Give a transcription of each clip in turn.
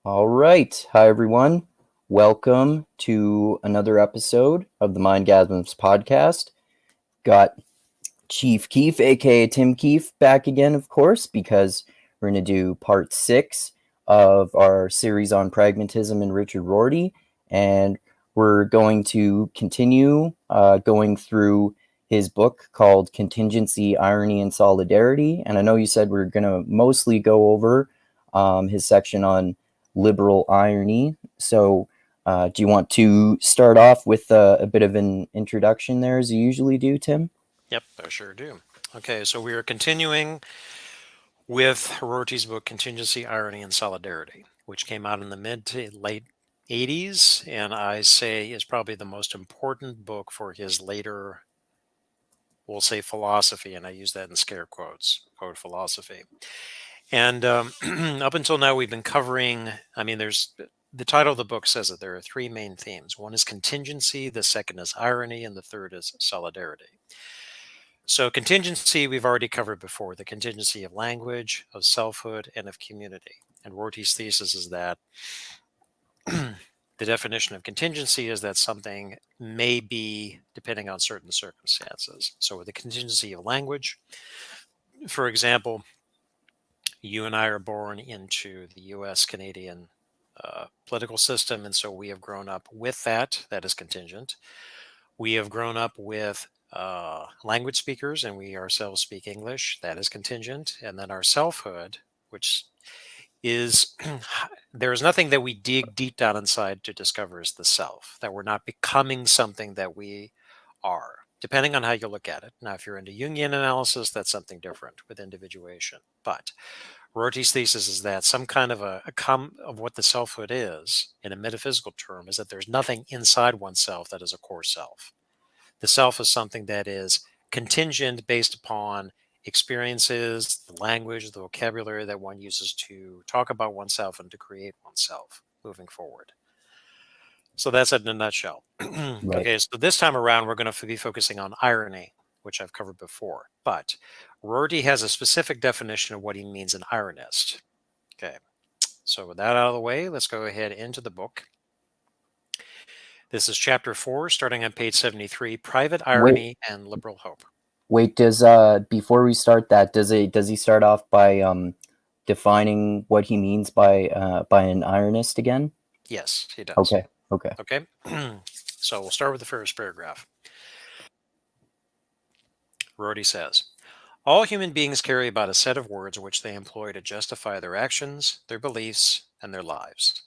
All right. Hi, everyone. Welcome to another episode of the Mindgasms podcast. Got Chief Keefe, aka Tim Keefe, back again, of course, because we're going to do part 6 of our series on Pragmatism and Richard Rorty. And we're going to continue going through his book called Contingency, Irony, and Solidarity. And I know you said we're going to mostly go over his section on liberal irony. So, do you want to start off with a bit of an introduction there, as you usually do, Tim? Yep, I sure do. Okay, so we are continuing with Rorty's book Contingency, Irony, and Solidarity, which came out in the mid to late 80s, and I say is probably the most important book for his later, we'll say, philosophy, and I use that in scare quotes, quote philosophy. And up until now, we've been covering, there's the title of the book says that there are three main themes. One is contingency, the second is irony, and the third is solidarity. So contingency we've already covered before, the contingency of language, of selfhood, and of community. And Rorty's thesis is that the definition of contingency is that something may be depending on certain circumstances. So with the contingency of language, for example, you and I are born into the US Canadian political system, and so we have grown up with that. That is contingent. We have grown up with language speakers, and we ourselves speak English. That is contingent. And then our selfhood, which is there is nothing that we dig deep down inside to discover is the self, that we're not becoming something that we are, depending on how you look at it. Now, if you're into Jungian analysis, that's something different with individuation. But Rorty's thesis is that some kind of of what the selfhood is, in a metaphysical term, is that there's nothing inside oneself that is a core self. The self is something that is contingent based upon experiences, the language, the vocabulary that one uses to talk about oneself and to create oneself moving forward. So that's it in a nutshell. Right. Okay, so this time around, we're going to be focusing on irony, which I've covered before. But Rorty has a specific definition of what he means an ironist. Okay, so with that out of the way, let's go ahead into the book. This is chapter 4, starting on page 73, Private Wait, Irony and Liberal Hope. wait. Does before we start that, does he start off by defining what he means by an ironist again? Yes, he does. Okay. Okay. Okay, so we'll start with the first paragraph. Rorty says, all human beings carry about a set of words which they employ to justify their actions, their beliefs, and their lives.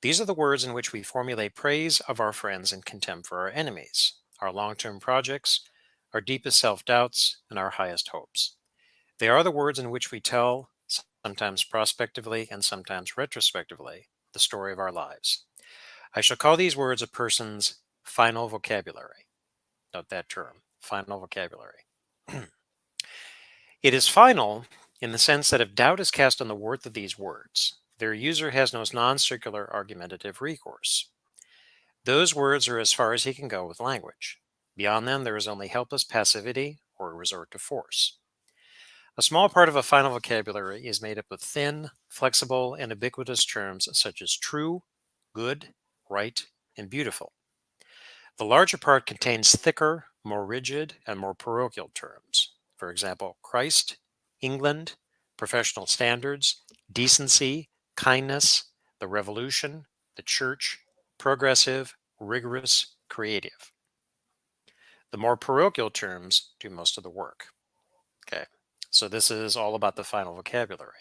These are the words in which we formulate praise of our friends and contempt for our enemies, our long-term projects, our deepest self-doubts, and our highest hopes. They are the words in which we tell, sometimes prospectively and sometimes retrospectively, the story of our lives. I shall call these words a person's final vocabulary. Note that term, final vocabulary. It is final in the sense that if doubt is cast on the worth of these words, their user has no non-circular argumentative recourse. Those words are as far as he can go with language. Beyond them, there is only helpless passivity or a resort to force. A small part of a final vocabulary is made up of thin, flexible, and ubiquitous terms such as true, good, right, and beautiful. The larger part contains thicker, more rigid, and more parochial terms. For example, Christ, England, professional standards, decency, kindness, the revolution, the church, progressive, rigorous, creative. The more parochial terms do most of the work. Okay, so this is all about the final vocabulary.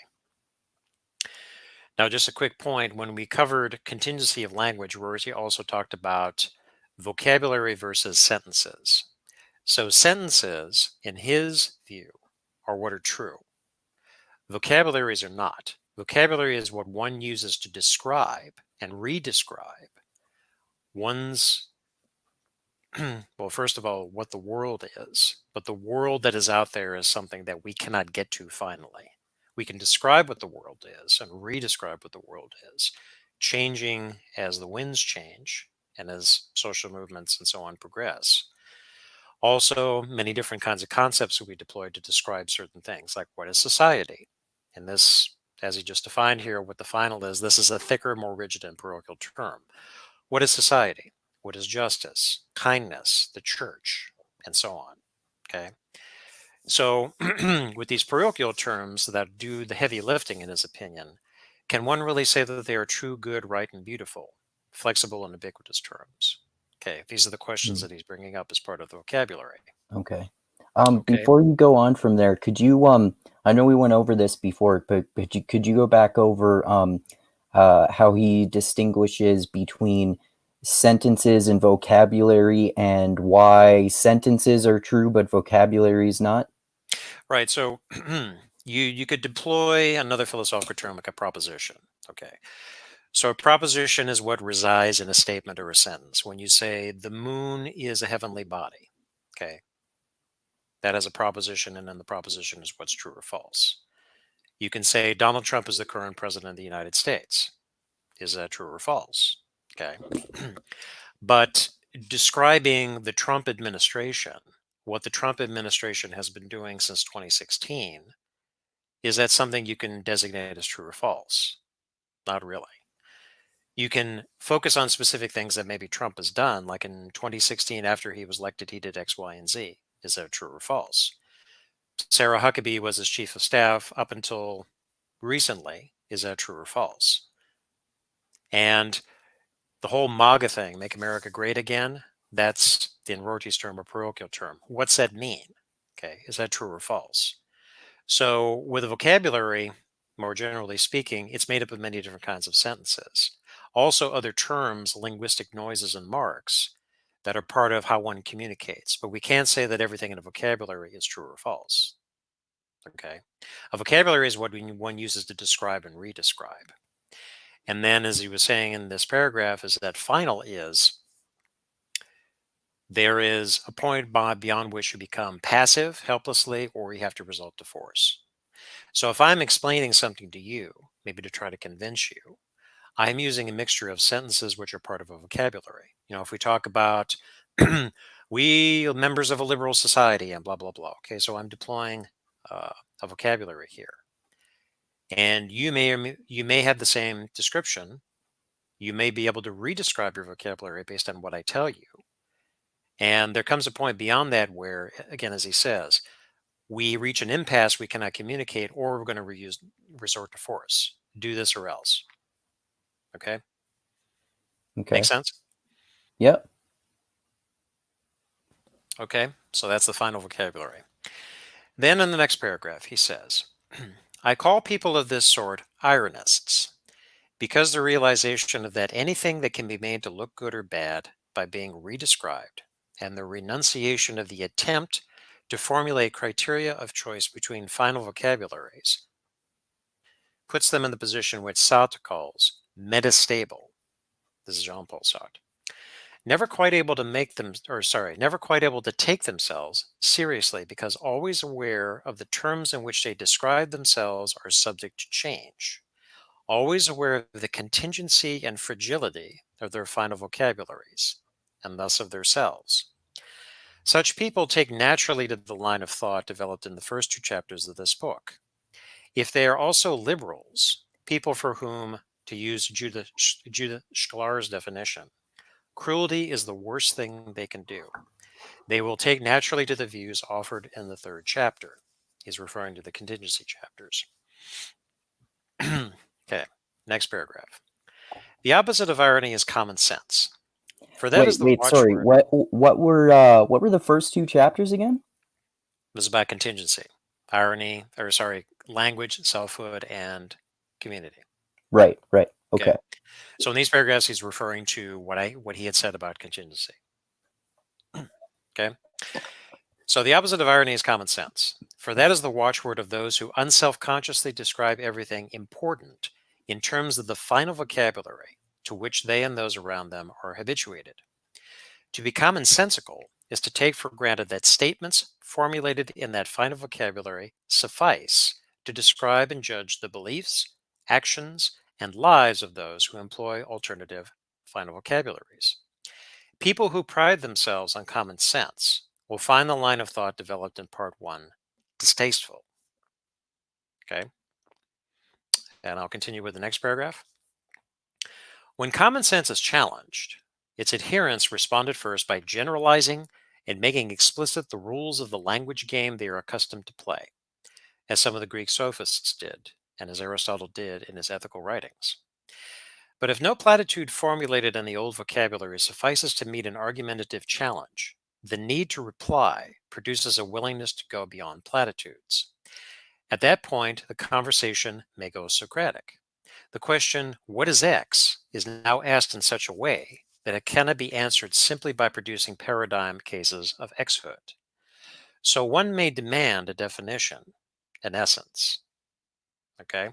Now, just a quick point, when we covered contingency of language, Rorty also talked about vocabulary versus sentences. So sentences, in his view, are what are true. Vocabularies are not. Vocabulary is what one uses to describe and re-describe one's, well, first of all, what the world is. But the world that is out there is something that we cannot get to finally. We can describe what the world is and re-describe what the world is, changing as the winds change and as social movements and so on progress. Also, many different kinds of concepts will be deployed to describe certain things, like what is society? In this as he just defined here, what the final is. This is a thicker, more rigid and parochial term. What is society? What is justice, kindness, the church, and so on? Okay. So with these parochial terms that do the heavy lifting, in his opinion, can one really say that they are true, good, right, and beautiful, flexible and ubiquitous terms? Okay, these are the questions that he's bringing up as part of the vocabulary. Okay. Okay. Before you go on from there, could you I know we went over this before, but could you go back over how he distinguishes between sentences and vocabulary, and why sentences are true but vocabulary is not? Right. So you could deploy another philosophical term like a proposition. Okay. So a proposition is what resides in a statement or a sentence. When you say the moon is a heavenly body, okay, that is a proposition, and then the proposition is what's true or false. You can say Donald Trump is the current president of the United States. Is that true or false? Okay. But describing the Trump administration, what the Trump administration has been doing since 2016, is that something you can designate as true or false? Not really. You can focus on specific things that maybe Trump has done, like in 2016, after he was elected, he did X, Y, and Z. Is that true or false? Sarah Huckabee was his chief of staff up until recently. Is that true or false? And the whole MAGA thing, make America great again, that's in Rorty's term, a parochial term. What's that mean? Okay, is that true or false? So with a vocabulary, more generally speaking, it's made up of many different kinds of sentences. Also other terms, linguistic noises and marks that are part of how one communicates. But we can't say that everything in a vocabulary is true or false. Okay. A vocabulary is what one uses to describe and redescribe. And then, as he was saying in this paragraph, is that final is there is a point beyond which you become passive, helplessly, or you have to resort to force. So if I'm explaining something to you, maybe to try to convince you, I'm using a mixture of sentences which are part of a vocabulary. If we talk about we members of a liberal society and blah, blah, blah. Okay, so I'm deploying a vocabulary here. And you may have the same description. You may be able to redescribe your vocabulary based on what I tell you. And there comes a point beyond that where, again, as he says, we reach an impasse, we cannot communicate, or we're going to resort to force. Do this or else. Okay? Okay. Make sense? Yep. Okay, so that's the final vocabulary. Then in the next paragraph, he says, I call people of this sort ironists, because the realization of that anything that can be made to look good or bad by being redescribed, and the renunciation of the attempt to formulate criteria of choice between final vocabularies, puts them in the position which Sartre calls metastable. This is Jean-Paul Sartre. Never quite able to take themselves seriously because always aware of the terms in which they describe themselves are subject to change. Always aware of the contingency and fragility of their final vocabularies, and thus of themselves. Such people take naturally to the line of thought developed in the first two chapters of this book. If they are also liberals, people for whom, to use Judith Schlar's definition, cruelty is the worst thing they can do, they will take naturally to the views offered in the third chapter. He's referring to the contingency chapters. Okay, next paragraph. The opposite of irony is common sense. For that is the Sorry. watchword. What were the first two chapters again? It was about contingency, language, selfhood, and community. Right. Okay. So in these paragraphs, he's referring to what he had said about contingency. Okay. So the opposite of irony is common sense. For that is the watchword of those who unselfconsciously describe everything important in terms of the final vocabulary to which they and those around them are habituated. To be commonsensical is to take for granted that statements formulated in that final vocabulary suffice to describe and judge the beliefs, actions, and lives of those who employ alternative final vocabularies. People who pride themselves on common sense will find the line of thought developed in part one distasteful. Okay. And I'll continue with the next paragraph. When common sense is challenged, its adherents responded first by generalizing and making explicit the rules of the language game they are accustomed to play, as some of the Greek sophists did, and as Aristotle did in his ethical writings. But if no platitude formulated in the old vocabulary suffices to meet an argumentative challenge, the need to reply produces a willingness to go beyond platitudes. At that point, the conversation may go Socratic. The question, what is X, is now asked in such a way that it cannot be answered simply by producing paradigm cases of Xhood. So one may demand a definition, an essence. Okay?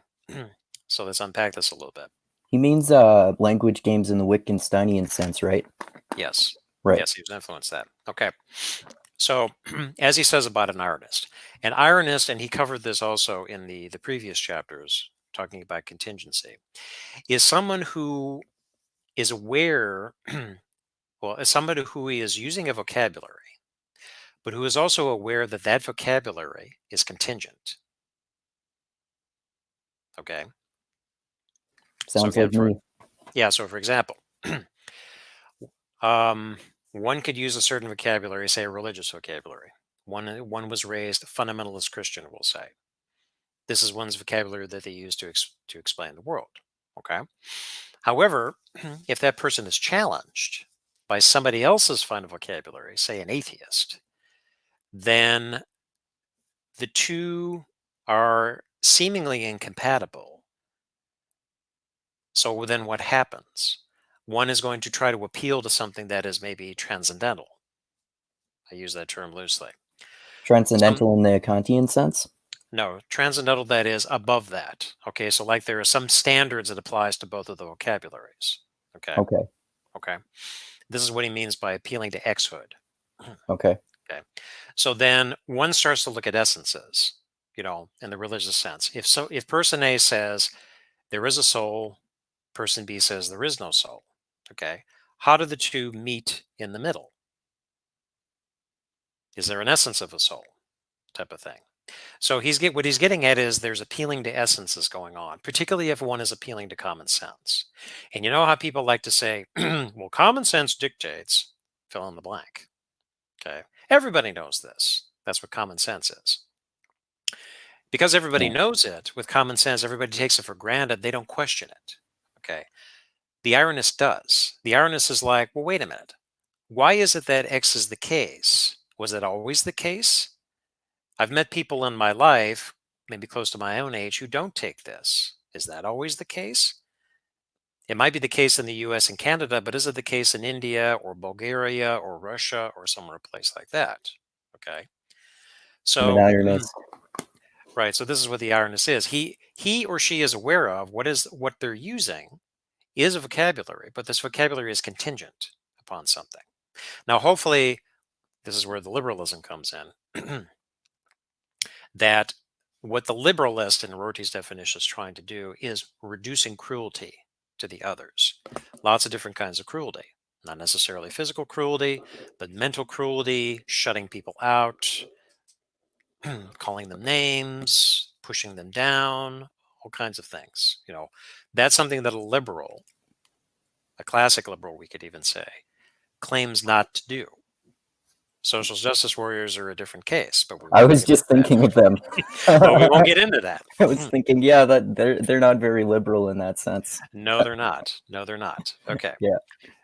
So let's unpack this a little bit. He means language games in the Wittgensteinian sense, right? Yes. Right. Yes, he was influenced that. Okay. So, as he says about an Ironist, and he covered this also in the previous chapters, talking about contingency, is someone who is aware, well, as somebody who is using a vocabulary, but who is also aware that that vocabulary is contingent. Okay. Sounds like me. Yeah. So, for example, one could use a certain vocabulary, say a religious vocabulary. One was raised fundamentalist Christian, we'll say. This is one's vocabulary that they use to explain the world. Okay. However, if that person is challenged by somebody else's fund vocabulary, say an atheist, then the two are seemingly incompatible. So then what happens? One is going to try to appeal to something that is maybe transcendental. I use that term loosely. Transcendental in the Kantian sense? No, transcendental, that is above that. Okay, so like there are some standards that applies to both of the vocabularies. Okay. Okay. Okay. This is what he means by appealing to Xhood. Okay. Okay. So then one starts to look at essences, in the religious sense. If person A says there is a soul, person B says there is no soul. Okay. How do the two meet in the middle? Is there an essence of a soul type of thing? So what he's getting at is there's appealing to essences going on, particularly if one is appealing to common sense. And you know how people like to say, well, common sense dictates, fill in the blank. Okay. Everybody knows this. That's what common sense is. Because everybody knows it, with common sense, everybody takes it for granted. They don't question it. Okay. The Ironist does. The Ironist is like, well, wait a minute. Why is it that X is the case? Was it always the case? I've met people in my life, maybe close to my own age, who don't take this. Is that always the case? It might be the case in the US and Canada, but is it the case in India or Bulgaria or Russia or somewhere, a place like that? Okay. I'm an So, Ironist. right. So this is what the Ironist is. He or she is aware of what they're using is a vocabulary, but this vocabulary is contingent upon something. Now, hopefully, this is where the liberalism comes in. That what the liberalist in Rorty's definition is trying to do is reducing cruelty to the others. Lots of different kinds of cruelty, not necessarily physical cruelty, but mental cruelty, shutting people out, calling them names, pushing them down, all kinds of things. That's something that a liberal, a classic liberal, we could even say, claims not to do. Social justice warriors are a different case, but I was just thinking of them. But we won't get into that. I was thinking, yeah, that they're not very liberal in that sense. No, they're not. No, they're not. Okay. Yeah.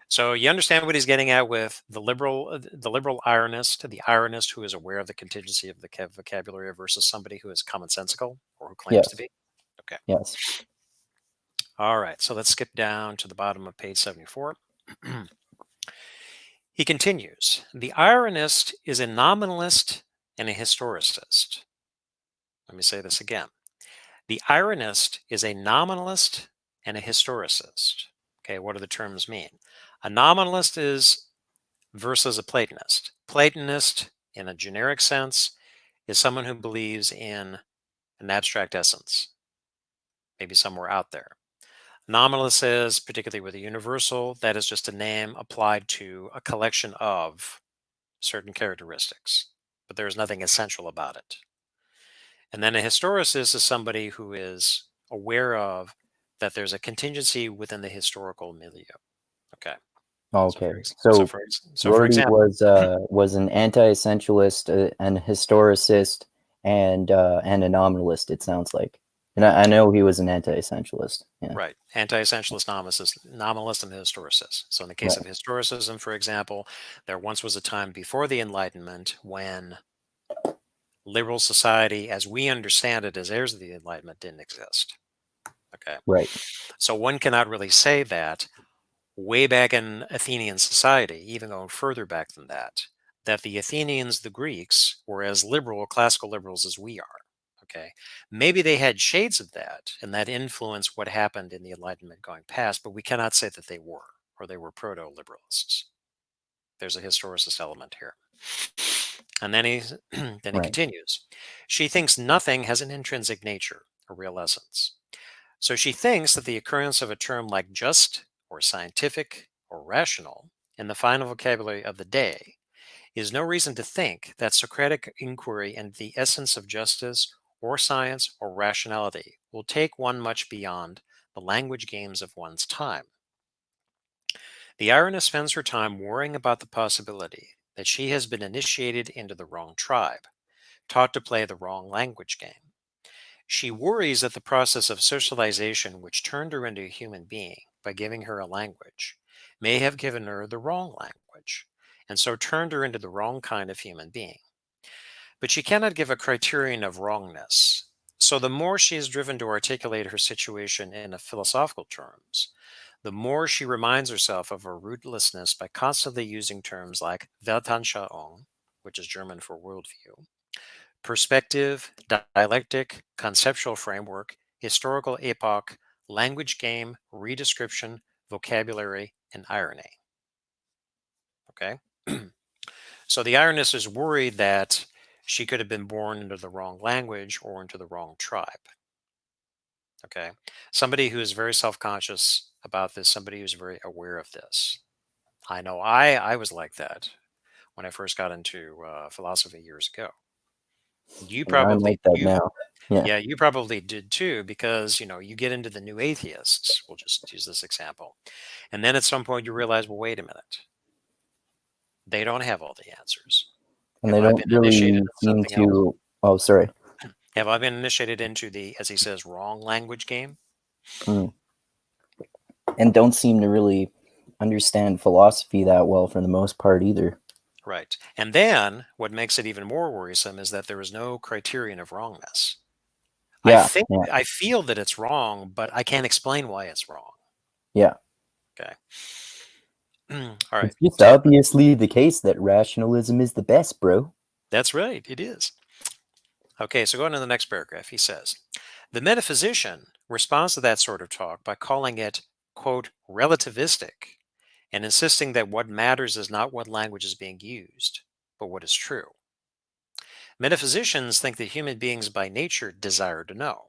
So you understand what he's getting at with the liberal Ironist, the Ironist who is aware of the contingency of the vocabulary versus somebody who is commonsensical or who claims to be. Okay. Yes. All right. So let's skip down to the bottom of page 74. He continues, the Ironist is a nominalist and a historicist. Let me say this again. The Ironist is a nominalist and a historicist. Okay, what do the terms mean? A nominalist is versus a Platonist. Platonist, in a generic sense, is someone who believes in an abstract essence, maybe somewhere out there. Nominalist is, particularly with a universal, that is just a name applied to a collection of certain characteristics, but there is nothing essential about it. And then a historicist is somebody who is aware of that there's a contingency within the historical milieu. Okay. Okay. So So for Rorty example, was an anti-essentialist, an historicist, and a nominalist. It sounds like, and I know he was an anti-essentialist. Yeah. right, anti-essentialist, nominalist, and historicist. So in the case Right. of historicism, for example, there once was a time before the Enlightenment when liberal society, as we understand it as heirs of the Enlightenment, didn't exist. Okay. Right. So one cannot really say that way back in Athenian society, even going further back than that the Athenians, the Greeks, were as liberal, classical liberals as we are. Okay. Maybe they had shades of that, and that influenced what happened in the Enlightenment going past, but we cannot say that they were, or they were proto liberalists. There's a historicist element here. And then he then he Right. continues. She thinks nothing has an intrinsic nature, a real essence. So she thinks that the occurrence of a term like just or scientific or rational in the final vocabulary of the day is no reason to think that Socratic inquiry into the essence of justice or science or rationality will take one much beyond the language games of one's time. The Ironist spends her time worrying about the possibility that she has been initiated into the wrong tribe, taught to play the wrong language game. She worries that the process of socialization, which turned her into a human being by giving her a language, may have given her the wrong language, and so turned her into the wrong kind of human being. But she cannot give a criterion of wrongness. So the more she is driven to articulate her situation in philosophical terms, the more she reminds herself of her rootlessness by constantly using terms like Weltanschauung, which is German for worldview, perspective, dialectic, conceptual framework, historical epoch, language game, redescription, vocabulary, and irony. Okay? So the ironist is worried that she could have been born into the wrong language or into the wrong tribe. Okay? Somebody who is very self conscious about this, somebody who's very aware of this. I know I was like that when I first got into philosophy years ago. You And I'm probably like that you now. Yeah. Yeah, you probably did too, because you get into the new atheists. We'll just use this example, and then at some point you realize, well, wait a minute, they don't have all the answers. And Have they I don't been initiated really in seem something else? to. Oh, sorry. Have I been initiated into the, as he says, wrong language game? Mm. And don't seem to really understand philosophy that well for the most part either. Right. And then what makes it even more worrisome is that there is no criterion of wrongness. Yeah. Yeah. I feel that it's wrong, but I can't explain why it's wrong. Yeah. Okay. All right. It's just obviously the case that rationalism is the best, bro. That's right. It is. Okay, so going to the next paragraph, he says, the metaphysician responds to that sort of talk by calling it, quote, relativistic, and insisting that what matters is not what language is being used, but what is true. Metaphysicians think that human beings by nature desire to know.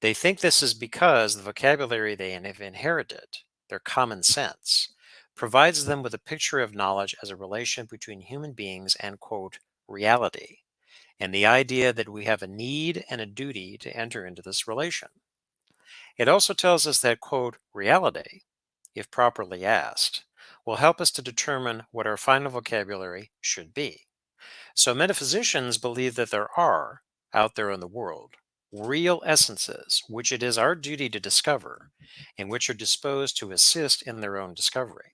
They think this is because the vocabulary they have inherited, their common sense, provides them with a picture of knowledge as a relation between human beings and, quote, reality, and the idea that we have a need and a duty to enter into this relation. It also tells us that, quote, reality, if properly asked, will help us to determine what our final vocabulary should be. So metaphysicians believe that there are, out there in the world, real essences which it is our duty to discover and which are disposed to assist in their own discovery.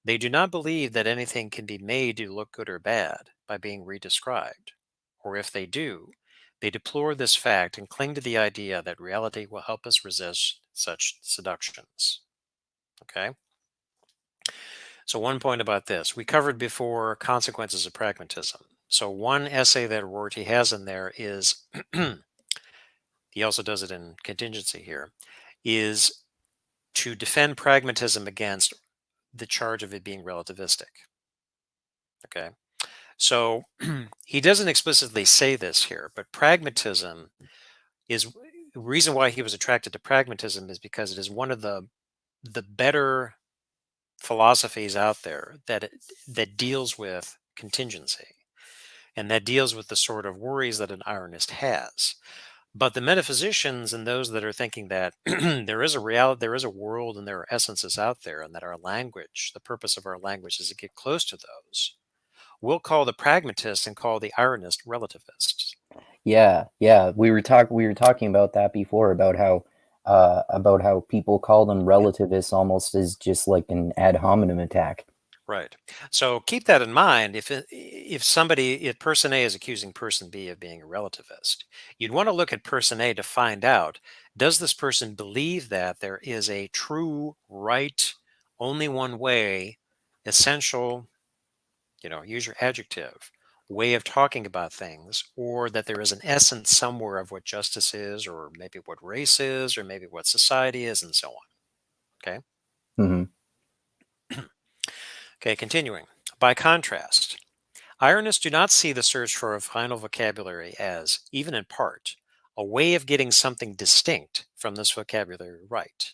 They do not believe that anything can be made to look good or bad by being redescribed, or if they do, they deplore this fact and cling to the idea that reality will help us resist such seductions. Okay? So, one point about this we covered before consequences of pragmatism. So, one essay that Rorty has in there is, he also does it in Contingency here, is to defend pragmatism against the charge of it being relativistic. Okay? So he doesn't explicitly say this here, but pragmatism is the reason why he was attracted to pragmatism is because it is one of the better philosophies out there that deals with contingency and that deals with the sort of worries that an ironist has. But the metaphysicians and those that are thinking that there is a reality, there is a world, and there are essences out there, and that our language, the purpose of our language is to get close to those, we'll call the pragmatists and call the Ironist relativists. Yeah, yeah. We were talking about that before, about how people call them relativists almost as just like an ad hominem attack. Right. So keep that in mind. If person A is accusing person B of being a relativist, you'd want to look at person A to find out, does this person believe that there is a true, right, only one way, essential, use your adjective, way of talking about things, or that there is an essence somewhere of what justice is, or maybe what race is, or maybe what society is, and so on. Okay. Hmm. Okay, continuing. By contrast, Ironists do not see the search for a final vocabulary as, even in part, a way of getting something distinct from this vocabulary right.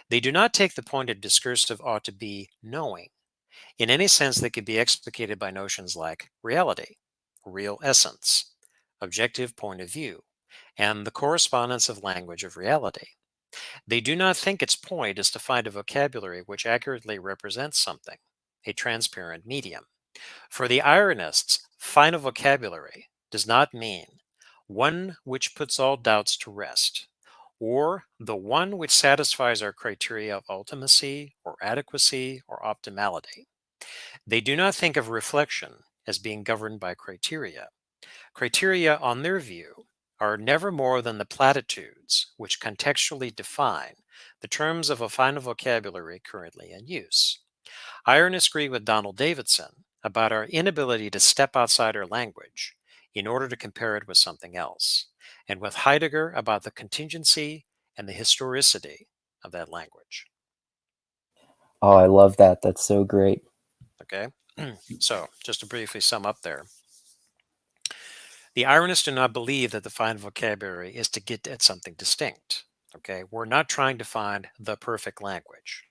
They do not take the point of discursive ought to be knowing in any sense that could be explicated by notions like reality, real essence, objective point of view, and the correspondence of language of reality. They do not think its point is to find a vocabulary which accurately represents something, a transparent medium. For the Ironists, final vocabulary does not mean one which puts all doubts to rest, or the one which satisfies our criteria of ultimacy or adequacy or optimality. They do not think of reflection as being governed by criteria. Criteria, on their view, are never more than the platitudes which contextually define the terms of a final vocabulary currently in use. Ironists agree with Donald Davidson about our inability to step outside our language in order to compare it with something else, and with Heidegger about the contingency and the historicity of that language. Oh, I love that. That's so great. Okay? So, just to briefly sum up there, the Ironists do not believe that the final vocabulary is to get at something distinct. Okay? We're not trying to find the perfect language.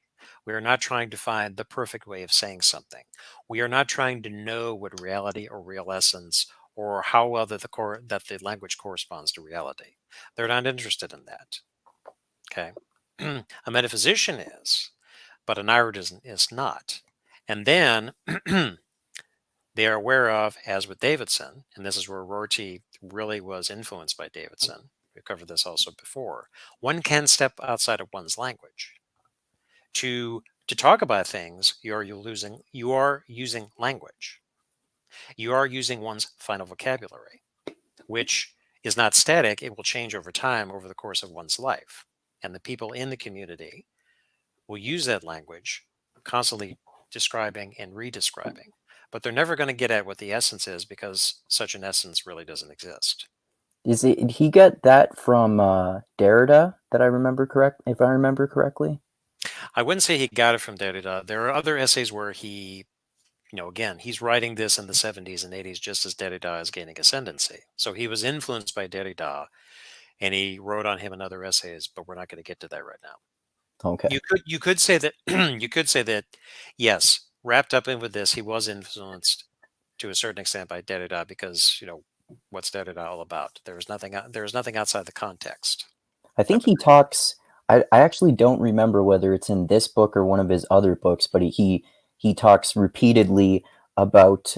We are not trying to find the perfect way of saying something. We are not trying to know what reality or real essence or how well that the language corresponds to reality. They're not interested in that. Okay. A metaphysician is, but an iridism is not. And then they are aware of, as with Davidson, and this is where Rorty really was influenced by Davidson. We've covered this also before. One can step outside of one's language. To talk about things, you are using language. You are using one's final vocabulary, which is not static. It will change over time over the course of one's life. And the people in the community will use that language, constantly describing and redescribing. But they're never going to get at what the essence is because such an essence really doesn't exist. Did he get that from Derrida? That I remember correct, if I remember correctly. I wouldn't say he got it from Derrida. There are other essays where he, again, he's writing this in the 70s and 80s just as Derrida is gaining ascendancy. So he was influenced by Derrida and he wrote on him in other essays, but we're not going to get to that right now. Okay. You could say that you could say that yes, wrapped up in with this, he was influenced to a certain extent by Derrida because what's Derrida all about? There is nothing outside the context I of think the he reading. talks. I actually don't remember whether it's in this book or one of his other books, but he talks repeatedly about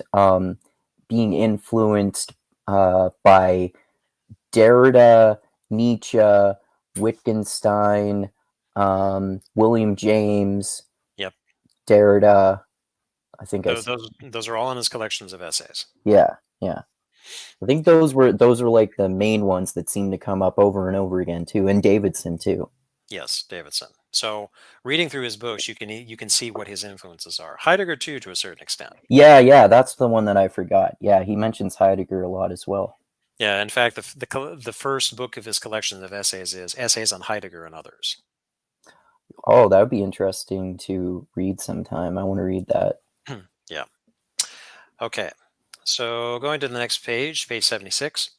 being influenced by Derrida, Nietzsche, Wittgenstein, William James, Yep, Derrida. I think I said, those are all in his collections of essays. yeah, yeah. I think those were like the main ones that seem to come up over and over again too, and Davidson too. Yes, Davidson. So reading through his books, you can see what his influences are. Heidegger too, to a certain extent. Yeah, yeah, that's the one that I forgot. Yeah, he mentions Heidegger a lot as well. Yeah, in fact, the first book of his collection of essays is Essays on Heidegger and Others. Oh, that would be interesting to read sometime. I want to read that. Yeah. Okay. So going to the next page, page 76,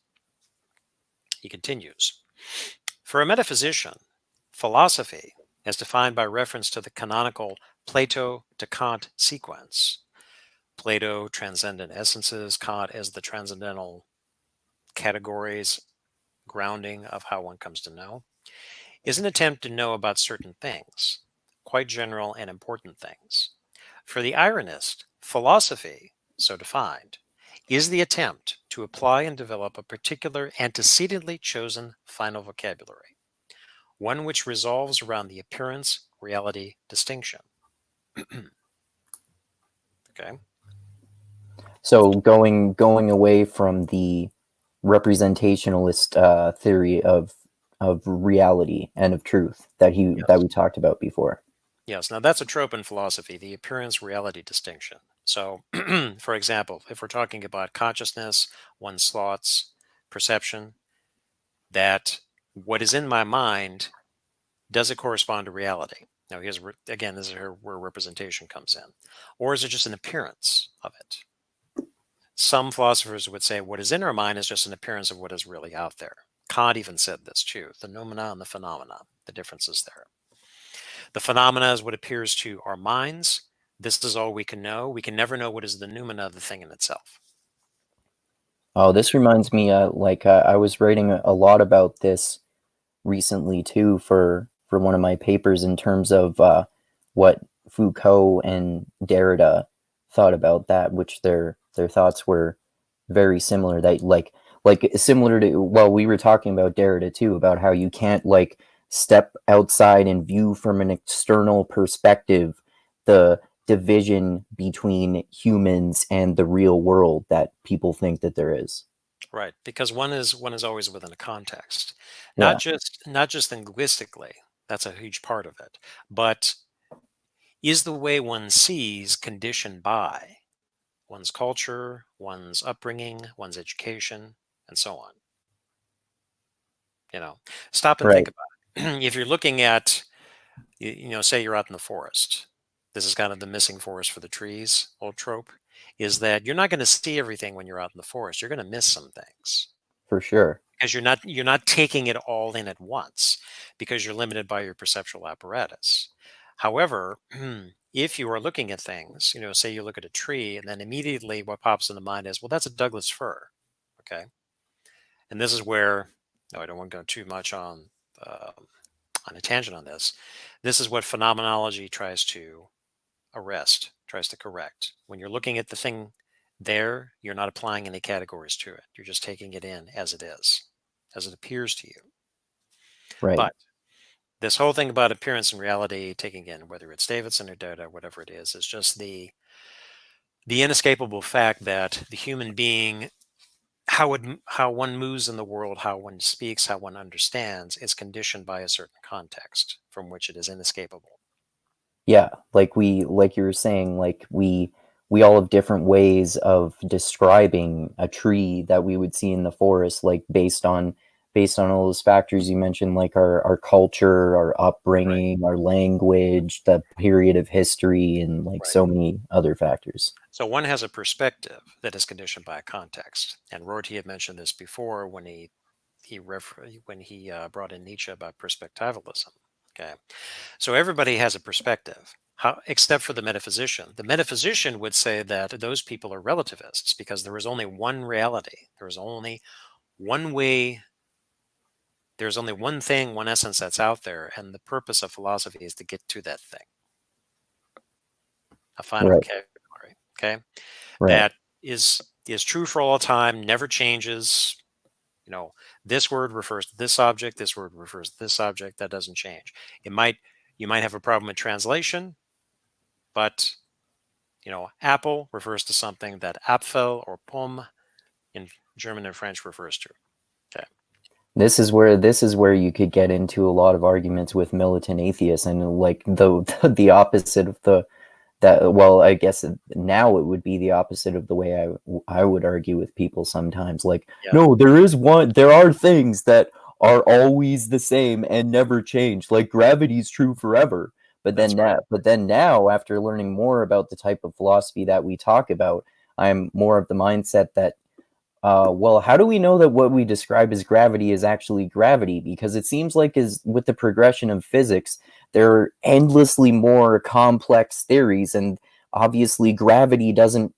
he continues. For a metaphysician, philosophy, as defined by reference to the canonical Plato to Kant sequence, Plato, transcendent essences, Kant as the transcendental categories, grounding of how one comes to know, is an attempt to know about certain things, quite general and important things. For the Ironist, philosophy, so defined, is the attempt to apply and develop a particular antecedently chosen final vocabulary, one which revolves around the appearance-reality distinction. Okay. So going away from the representationalist theory of reality and of truth that we talked about before. Yes. Now that's a trope in philosophy, the appearance-reality distinction. So, for example, if we're talking about consciousness, one's thoughts, perception, that what is in my mind, does it correspond to reality? Now, here's again, this is where representation comes in. Or is it just an appearance of it? Some philosophers would say what is in our mind is just an appearance of what is really out there. Kant even said this too, the noumena and the phenomena, the difference is there. The phenomena is what appears to our minds. This is all we can know. We can never know what is the noumena of the thing in itself. Oh, this reminds me, I was writing a lot about this recently too for one of my papers in terms of what Foucault and Derrida thought about that, which their thoughts were very similar. That like similar to, well, we were talking about Derrida too, about how you can't like step outside and view from an external perspective the division between humans and the real world that people think that there is. Right, because one is always within a context, Yeah. not just linguistically. That's a huge part of it, but is the way one sees conditioned by one's culture, one's upbringing, one's education, and so on. Stop and think about it. If you're looking at, say you're out in the forest. This is kind of the missing forest for the trees, old trope, is that you're not going to see everything when you're out in the forest. You're going to miss some things. For sure. Because you're not taking it all in at once, because you're limited by your perceptual apparatus. However, if you are looking at things, say you look at a tree, and then immediately what pops in the mind is, well, that's a Douglas fir. Okay. And this is where, no, I don't want to go too much on a tangent on this. This is what phenomenology tries to arrest, tries to correct. When you're looking at the thing there, you're not applying any categories to it. You're just taking it in as it is, as it appears to you. Right. But this whole thing about appearance and reality, taking in, whether it's Davidson or Derrida, whatever it is just the inescapable fact that the human being, how one moves in the world, how one speaks, how one understands, is conditioned by a certain context from which it is inescapable. Yeah, like you were saying, like we all have different ways of describing a tree that we would see in the forest, like based on all those factors you mentioned, like our culture, our upbringing, our language, the period of history, and so many other factors. So one has a perspective that is conditioned by a context, and Rorty had mentioned this before when he brought in Nietzsche about perspectivalism. Okay, so everybody has a perspective, except for the metaphysician. The metaphysician would say that those people are relativists because there is only one reality. There is only one way. There's only one thing, one essence that's out there, and the purpose of philosophy is to get to that thing. A final vocabulary. Okay, that is true for all time, never changes. This word refers to this object. This word refers to this object. That doesn't change. You might have a problem with translation, but apple refers to something that Apfel or Pomme in German and French refers to. Okay. This is where you could get into a lot of arguments with militant atheists, and like the opposite of well, I guess now it would be the opposite of the way I would argue with people sometimes. Like, no, there are things that are always the same and never change. Like gravity's true forever. But then now, after learning more about the type of philosophy that we talk about, I'm more of the mindset that, well, how do we know that what we describe as gravity is actually gravity? Because it seems like with the progression of physics, there are endlessly more complex theories, and obviously gravity doesn't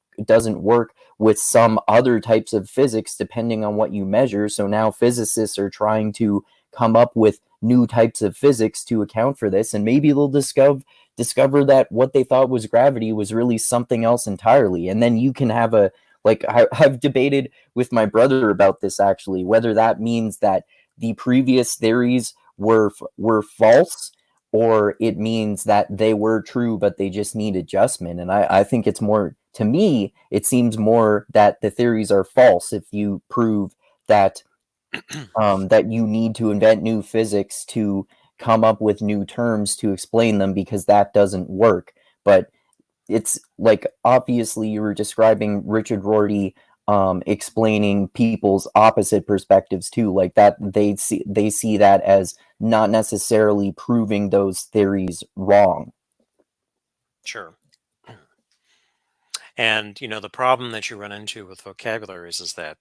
work with some other types of physics depending on what you measure. So now physicists are trying to come up with new types of physics to account for this, and maybe they'll discover that what they thought was gravity was really something else entirely. And then you can have a, like, I've debated with my brother about this actually, whether that means that the previous theories were false, or it means that they were true but they just need adjustment. And I think it's more, to me it seems more that the theories are false if you prove that that you need to invent new physics to come up with new terms to explain them, because that doesn't work. But it's like, obviously you were describing Richard Rorty explaining people's opposite perspectives too, like that they see that as not necessarily proving those theories wrong. Sure. And, the problem that you run into with vocabularies is that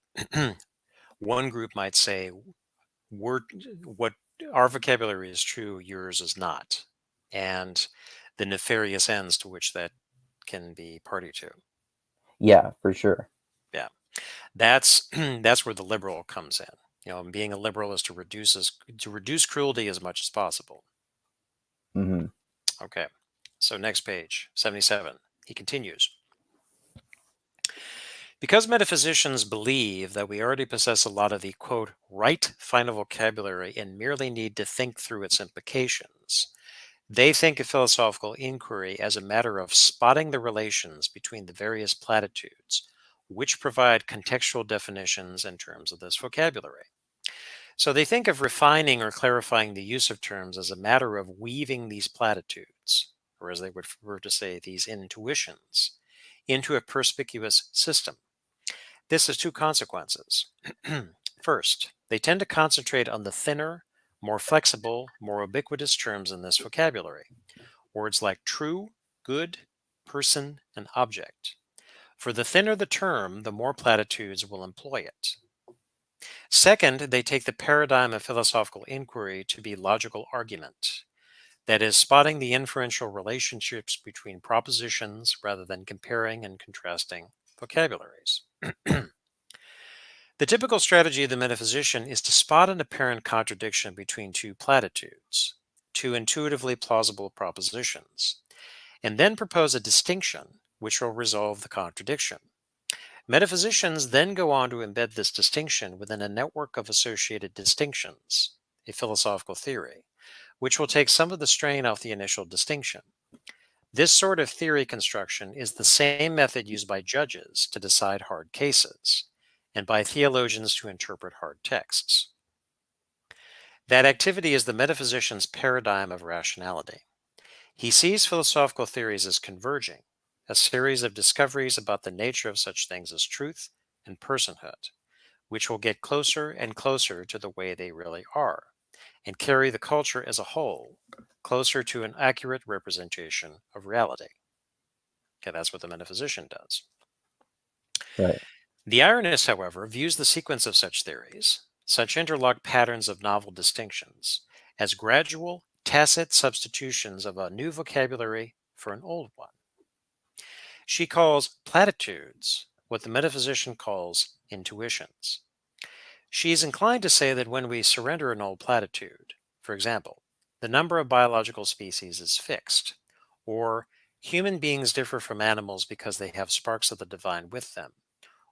one group might say, what our vocabulary is true, yours is not. And the nefarious ends to which that can be party to. Yeah, for sure. Yeah. That's that's where the liberal comes in. And being a liberal is to reduce cruelty as much as possible. Mm-hmm. Okay. So next page, 77. He continues. Because metaphysicians believe that we already possess a lot of the, quote, right final vocabulary and merely need to think through its implications, they think of philosophical inquiry as a matter of spotting the relations between the various platitudes, which provide contextual definitions in terms of this vocabulary. So they think of refining or clarifying the use of terms as a matter of weaving these platitudes, or as they would prefer to say, these intuitions, into a perspicuous system. This has two consequences. First, they tend to concentrate on the thinner, more flexible, more ubiquitous terms in this vocabulary. Words like true, good, person, and object. For the thinner the term, the more platitudes will employ it. Second, they take the paradigm of philosophical inquiry to be logical argument. That is, spotting the inferential relationships between propositions rather than comparing and contrasting vocabularies. The typical strategy of the metaphysician is to spot an apparent contradiction between two platitudes, two intuitively plausible propositions, and then propose a distinction which will resolve the contradiction. Metaphysicians then go on to embed this distinction within a network of associated distinctions, a philosophical theory, which will take some of the strain off the initial distinction. This sort of theory construction is the same method used by judges to decide hard cases, and by theologians to interpret hard texts. That activity is the metaphysician's paradigm of rationality. He sees philosophical theories as converging, a series of discoveries about the nature of such things as truth and personhood, which will get closer and closer to the way they really are, and carry the culture as a whole closer to an accurate representation of reality. Okay, that's what the metaphysician does. Right. The Ironist, however, views the sequence of such theories, such interlocked patterns of novel distinctions, as gradual, tacit substitutions of a new vocabulary for an old one. She calls platitudes what the metaphysician calls intuitions. She is inclined to say that when we surrender an old platitude, for example, the number of biological species is fixed, or human beings differ from animals because they have sparks of the divine with them,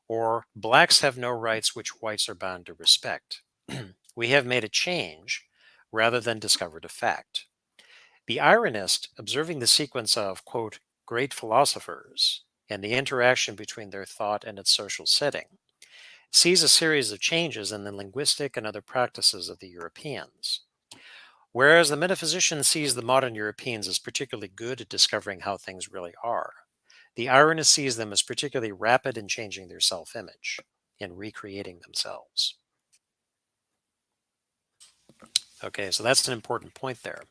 or blacks have no rights which whites are bound to respect. We have made a change rather than discovered a fact. The Ironist, observing the sequence of, quote, great philosophers and the interaction between their thought and its social setting, sees a series of changes in the linguistic and other practices of the Europeans. Whereas the metaphysician sees the modern Europeans as particularly good at discovering how things really are, the Ironist sees them as particularly rapid in changing their self-image and recreating themselves. Okay, so that's an important point there.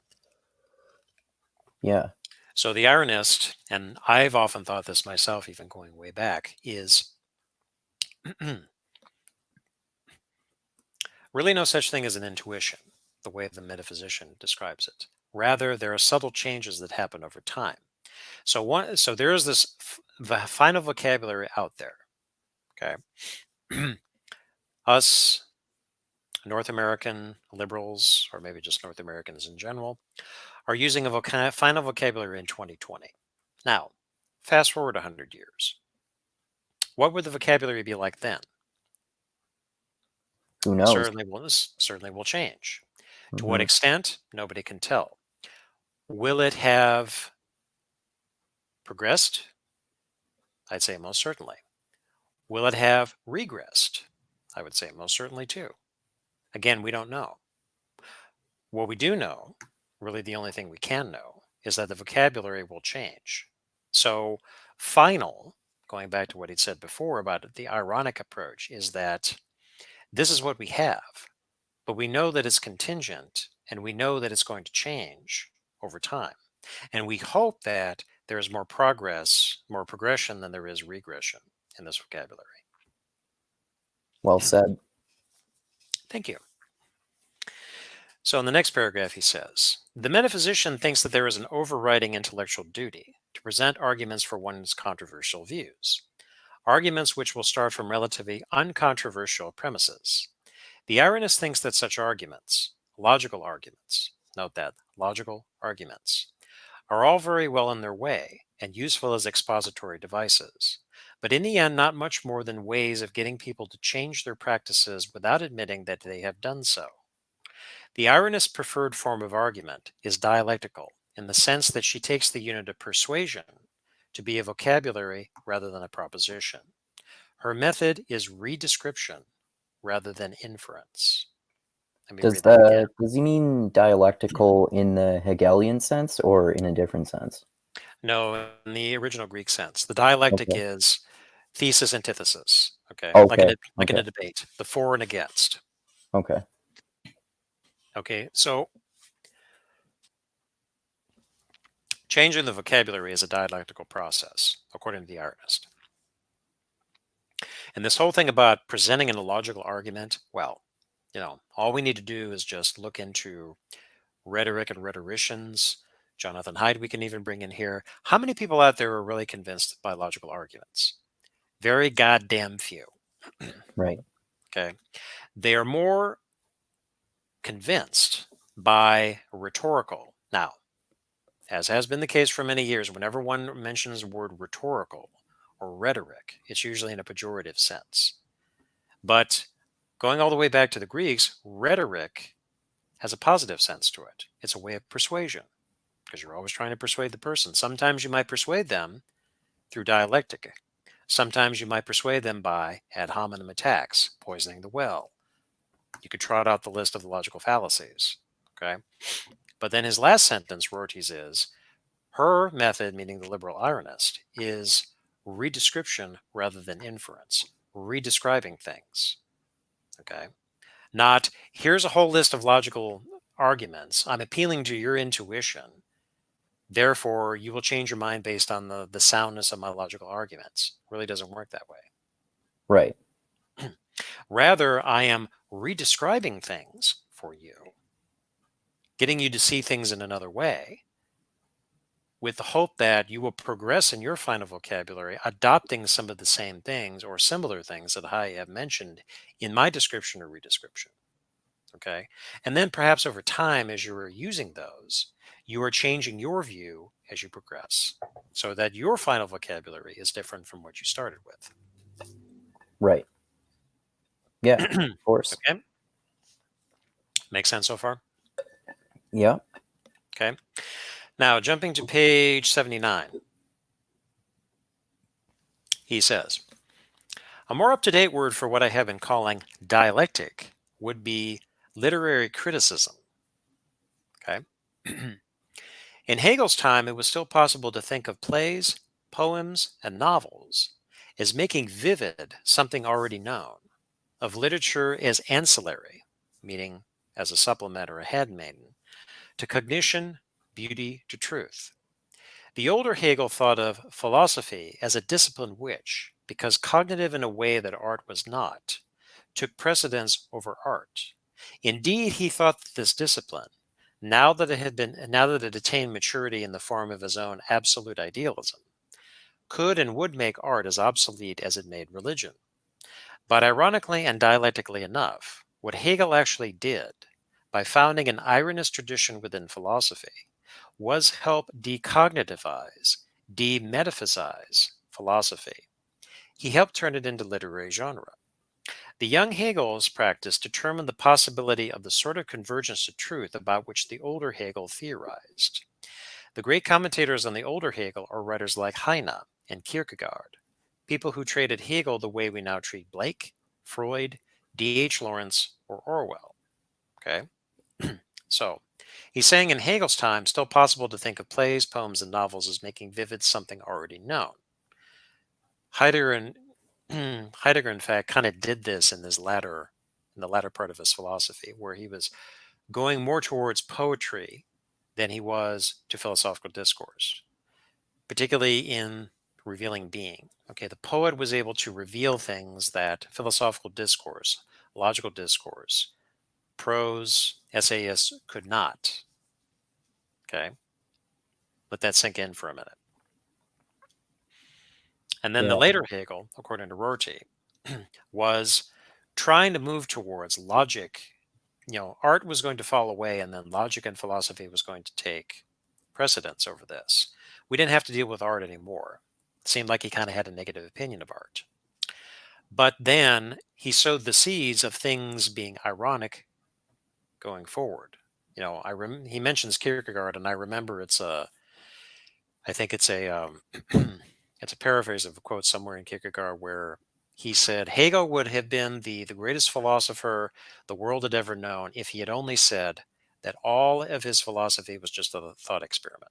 Yeah. So the Ironist, and I've often thought this myself, even going way back, is really no such thing as an intuition, the way the metaphysician describes it. Rather, there are subtle changes that happen over time. So there is this final vocabulary out there, Okay. Us North American liberals, or maybe just North Americans in general, are using a final vocabulary in 2020. Now, fast forward 100 years. What would the vocabulary be like then? Who knows? Certainly will change. To what Mhm. extent? Nobody can tell. Will it have progressed? I'd say most certainly. Will it have regressed? I would say most certainly too. Again, we don't know. What we do know, really the only thing we can know, is that the vocabulary will change. So, final, going back to what he'd said before about the ironic approach, is that this is what we have, but we know that it's contingent and we know that it's going to change over time. And we hope that there is more progress, more progression than there is regression in this vocabulary. Well said. Thank you. So in the next paragraph, he says, the metaphysician thinks that there is an overriding intellectual duty to present arguments for one's controversial views, arguments which will start from relatively uncontroversial premises. The Ironist thinks that such arguments, logical arguments, note that, logical arguments, are all very well in their way and useful as expository devices, but in the end not much more than ways of getting people to change their practices without admitting that they have done so. The Ironist's preferred form of argument is dialectical, in the sense that she takes the unit of persuasion to be a vocabulary rather than a proposition. Her method is redescription rather than inference. Let me read that again. Does he mean dialectical in the Hegelian sense or in a different sense? No, in the original Greek sense. The dialectic Okay. is thesis, antithesis. Okay, Okay. like in Okay. a debate, the for and against. Okay. Okay, so changing the vocabulary is a dialectical process, according to the Ironist. And this whole thing about presenting an illogical argument, well, all we need to do is just look into rhetoric and rhetoricians. Jonathan Haidt, we can even bring in here. How many people out there are really convinced by logical arguments? Very goddamn few. Right. Okay. They are more convinced by rhetorical. Now, as has been the case for many years, whenever one mentions the word rhetorical or rhetoric, it's usually in a pejorative sense. But going all the way back to the Greeks, rhetoric has a positive sense to it. It's a way of persuasion because you're always trying to persuade the person. Sometimes you might persuade them through dialectic. Sometimes you might persuade them by ad hominem attacks, poisoning the well. You could trot out the list of the logical fallacies. Okay. But then his last sentence, Rorty's, is her method, meaning the liberal Ironist, is redescription rather than inference, redescribing things. Okay. Not here's a whole list of logical arguments. I'm appealing to your intuition. Therefore, you will change your mind based on the soundness of my logical arguments. It really doesn't work that way. Right. Rather, I am redescribing things for you, getting you to see things in another way, with the hope that you will progress in your final vocabulary, adopting some of the same things or similar things that I have mentioned in my description or redescription. Okay. And then perhaps over time, as you are using those, you are changing your view as you progress so that your final vocabulary is different from what you started with. Right. Yeah, of course. Okay. Make sense so far? Yeah. Okay. Now, jumping to page 79, he says, a more up-to-date word for what I have been calling dialectic would be literary criticism. Okay. In Hegel's time, it was still possible to think of plays, poems, and novels as making vivid something already known, of literature as ancillary, meaning as a supplement or a handmaiden, to cognition, beauty, to truth. The older Hegel thought of philosophy as a discipline which, because cognitive in a way that art was not, took precedence over art. Indeed, he thought that this discipline, now that it attained maturity in the form of his own absolute idealism, could and would make art as obsolete as it made religion. But ironically and dialectically enough, what Hegel actually did by founding an Ironist tradition within philosophy was help decognitivize, demetaphysicize philosophy. He helped turn it into literary genre. The young Hegel's practice determined the possibility of the sort of convergence to truth about which the older Hegel theorized. The great commentators on the older Hegel are writers like Heine and Kierkegaard, people who treated Hegel the way we now treat Blake, Freud, D.H. Lawrence, or Orwell. Okay? So, he's saying in Hegel's time, still possible to think of plays, poems, and novels as making vivid something already known. Heidegger, in fact, kind of did this in the latter part of his philosophy, where he was going more towards poetry than he was to philosophical discourse, particularly in revealing being. Okay, the poet was able to reveal things that philosophical discourse, logical discourse, prose, essayists could not. Okay, let that sink in for a minute. And then the Yeah. later Hegel, according to Rorty, was trying to move towards logic. Art was going to fall away, and then logic and philosophy was going to take precedence over this. We didn't have to deal with art anymore. It seemed like he kind of had a negative opinion of art. But then he sowed the seeds of things being ironic going forward. He mentions Kierkegaard, and I remember I think it's a it's a paraphrase of a quote somewhere in Kierkegaard where he said Hegel would have been the greatest philosopher the world had ever known if he had only said that all of his philosophy was just a thought experiment.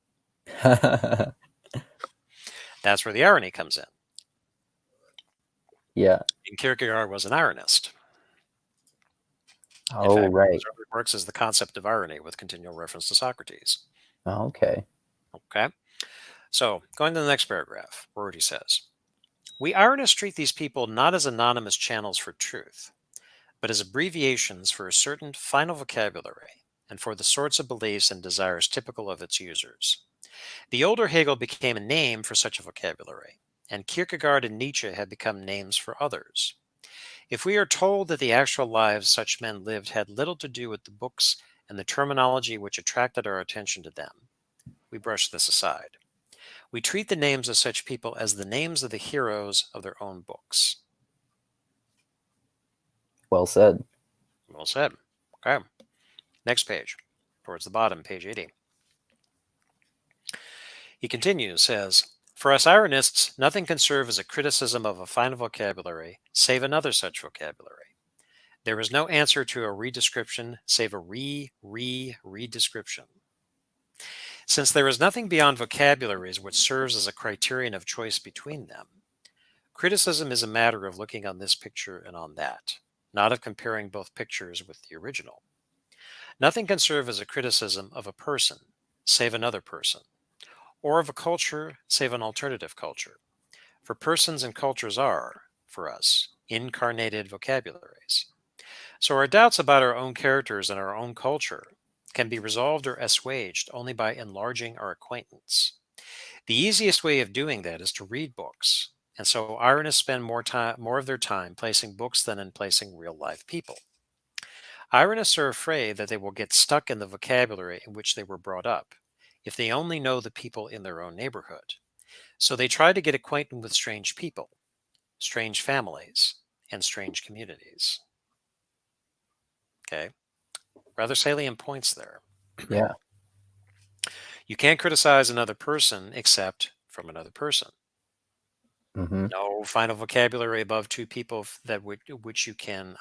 That's where the irony comes in. Yeah. And Kierkegaard was an Ironist. In Oh, fact, one of right. his early works is The Concept of Irony with continual reference to Socrates. Oh, okay. Okay? So, going to the next paragraph, where he says, we Ironists treat these people not as anonymous channels for truth, but as abbreviations for a certain final vocabulary and for the sorts of beliefs and desires typical of its users. The older Hegel became a name for such a vocabulary, and Kierkegaard and Nietzsche had become names for others. If we are told that the actual lives such men lived had little to do with the books and the terminology which attracted our attention to them, we brush this aside. We treat the names of such people as the names of the heroes of their own books. Well said. Well said. Okay. Next page, towards the bottom, page 80. He continues, says, for us Ironists, nothing can serve as a criticism of a final vocabulary save another such vocabulary. There is no answer to a redescription save a redescription. Since there is nothing beyond vocabularies which serves as a criterion of choice between them, criticism is a matter of looking on this picture and on that, not of comparing both pictures with the original. Nothing can serve as a criticism of a person save another person, or of a culture save an alternative culture. For persons and cultures are, for us, incarnated vocabularies. So our doubts about our own characters and our own culture can be resolved or assuaged only by enlarging our acquaintance. The easiest way of doing that is to read books, and so Ironists spend more of their time placing books than in placing real-life people. Ironists are afraid that they will get stuck in the vocabulary in which they were brought up if they only know the people in their own neighborhood. So they try to get acquainted with strange people, strange families, and strange communities. Okay? Rather salient points there. Yeah. You can't criticize another person except from another person. Mm-hmm. No final vocabulary above two people which you can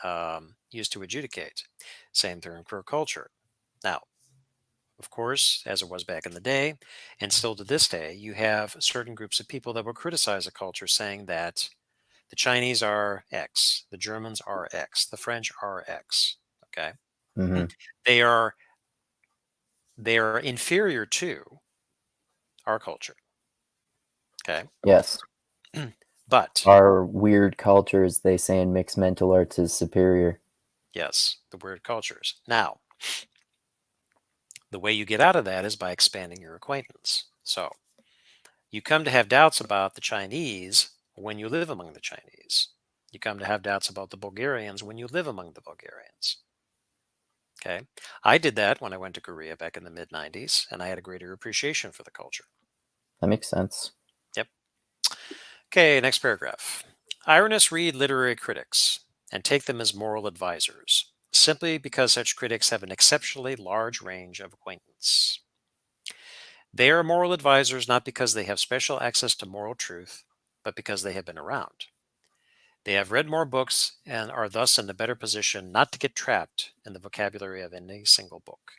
use to adjudicate. Same thing for culture. Now, of course, as it was back in the day, and still to this day, you have certain groups of people that will criticize a culture saying that the Chinese are X, the Germans are X, the French are X. Okay, Mm-hmm. they are inferior to our culture. Okay, Yes. but Our weird cultures, they say in mixed mental arts, is superior. yes, the weird cultures. Now, the way you get out of that is by expanding your acquaintance. So you come to have doubts about the Chinese when you live among the Chinese. You come to have doubts about the Bulgarians when you live among the Bulgarians. Okay. I did that when I went to Korea back in the mid-90s, and I had a greater appreciation for the culture. That makes sense. Yep. Okay, next paragraph. Ironists read literary critics and take them as moral advisors, simply because such critics have an exceptionally large range of acquaintance. They are moral advisors not because they have special access to moral truth, but because they have been around. They have read more books and are thus in a better position not to get trapped in the vocabulary of any single book.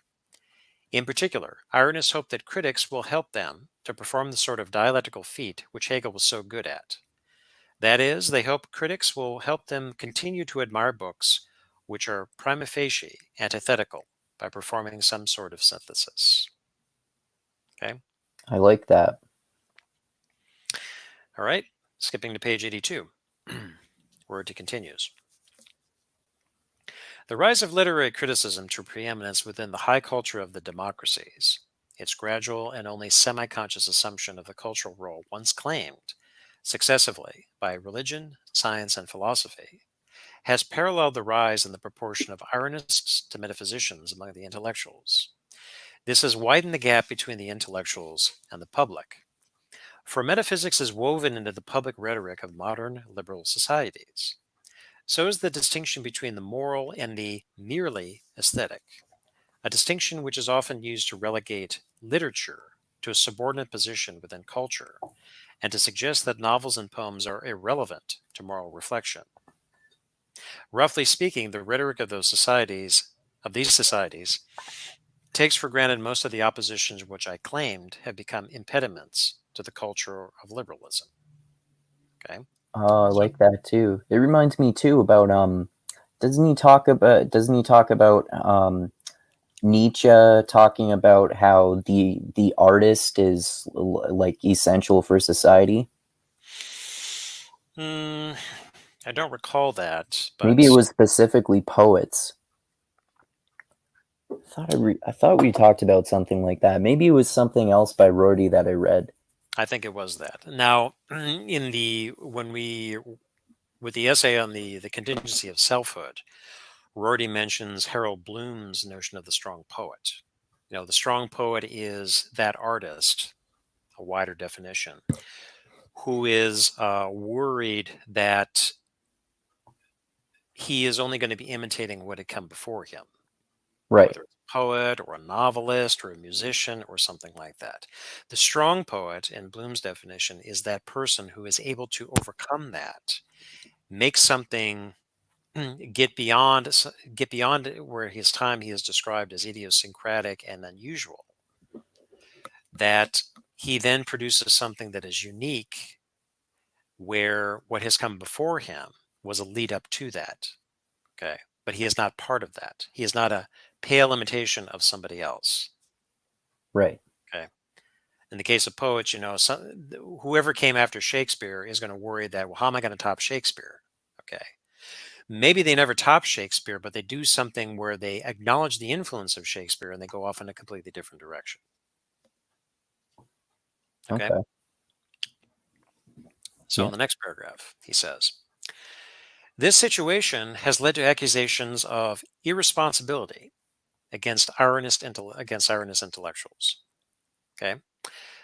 In particular, ironists hope that critics will help them to perform the sort of dialectical feat which Hegel was so good at. That is, they hope critics will help them continue to admire books which are prima facie antithetical by performing some sort of synthesis. Okay? I like that. All right, skipping to page 82. Rorty continues. The rise of literary criticism to preeminence within the high culture of the democracies, its gradual and only semi-conscious assumption of the cultural role once claimed, successively, by religion, science, and philosophy, has paralleled the rise in the proportion of Ironists to metaphysicians among the intellectuals. This has widened the gap between the intellectuals and the public. For metaphysics is woven into the public rhetoric of modern liberal societies. So is the distinction between the moral and the merely aesthetic, a distinction which is often used to relegate literature to a subordinate position within culture, and to suggest that novels and poems are irrelevant to moral reflection. Roughly speaking, the rhetoric of these societies, takes for granted most of the oppositions which I claimed have become impediments to the culture of liberalism. Okay. I like that too. It reminds me too about doesn't he talk about Nietzsche talking about how the artist is like essential for society? I don't recall that, but Maybe it was specifically poets. I thought we talked about something like that. Maybe it was something else by Rorty that I read. I think it was that. Now, with the essay on the contingency of selfhood, Rorty mentions Harold Bloom's notion of the strong poet. The strong poet is that artist, a wider definition, who is worried that he is only going to be imitating what had come before him, Right. whether it's a poet or a novelist or a musician or something like that. The strong poet, in Bloom's definition, is that person who is able to overcome that, make something, get beyond where his time he is described as idiosyncratic and unusual, that he then produces something that is unique, where what has come before him was a lead up to that. Okay. But he is not part of that. He is not a pale imitation of somebody else. Right. Okay. In the case of poets, whoever came after Shakespeare is going to worry that, well, how am I going to top Shakespeare? Okay. Maybe they never top Shakespeare, but they do something where they acknowledge the influence of Shakespeare and they go off in a completely different direction. Okay. So in the next paragraph, he says, this situation has led to accusations of irresponsibility against Ironist intellectuals. Okay.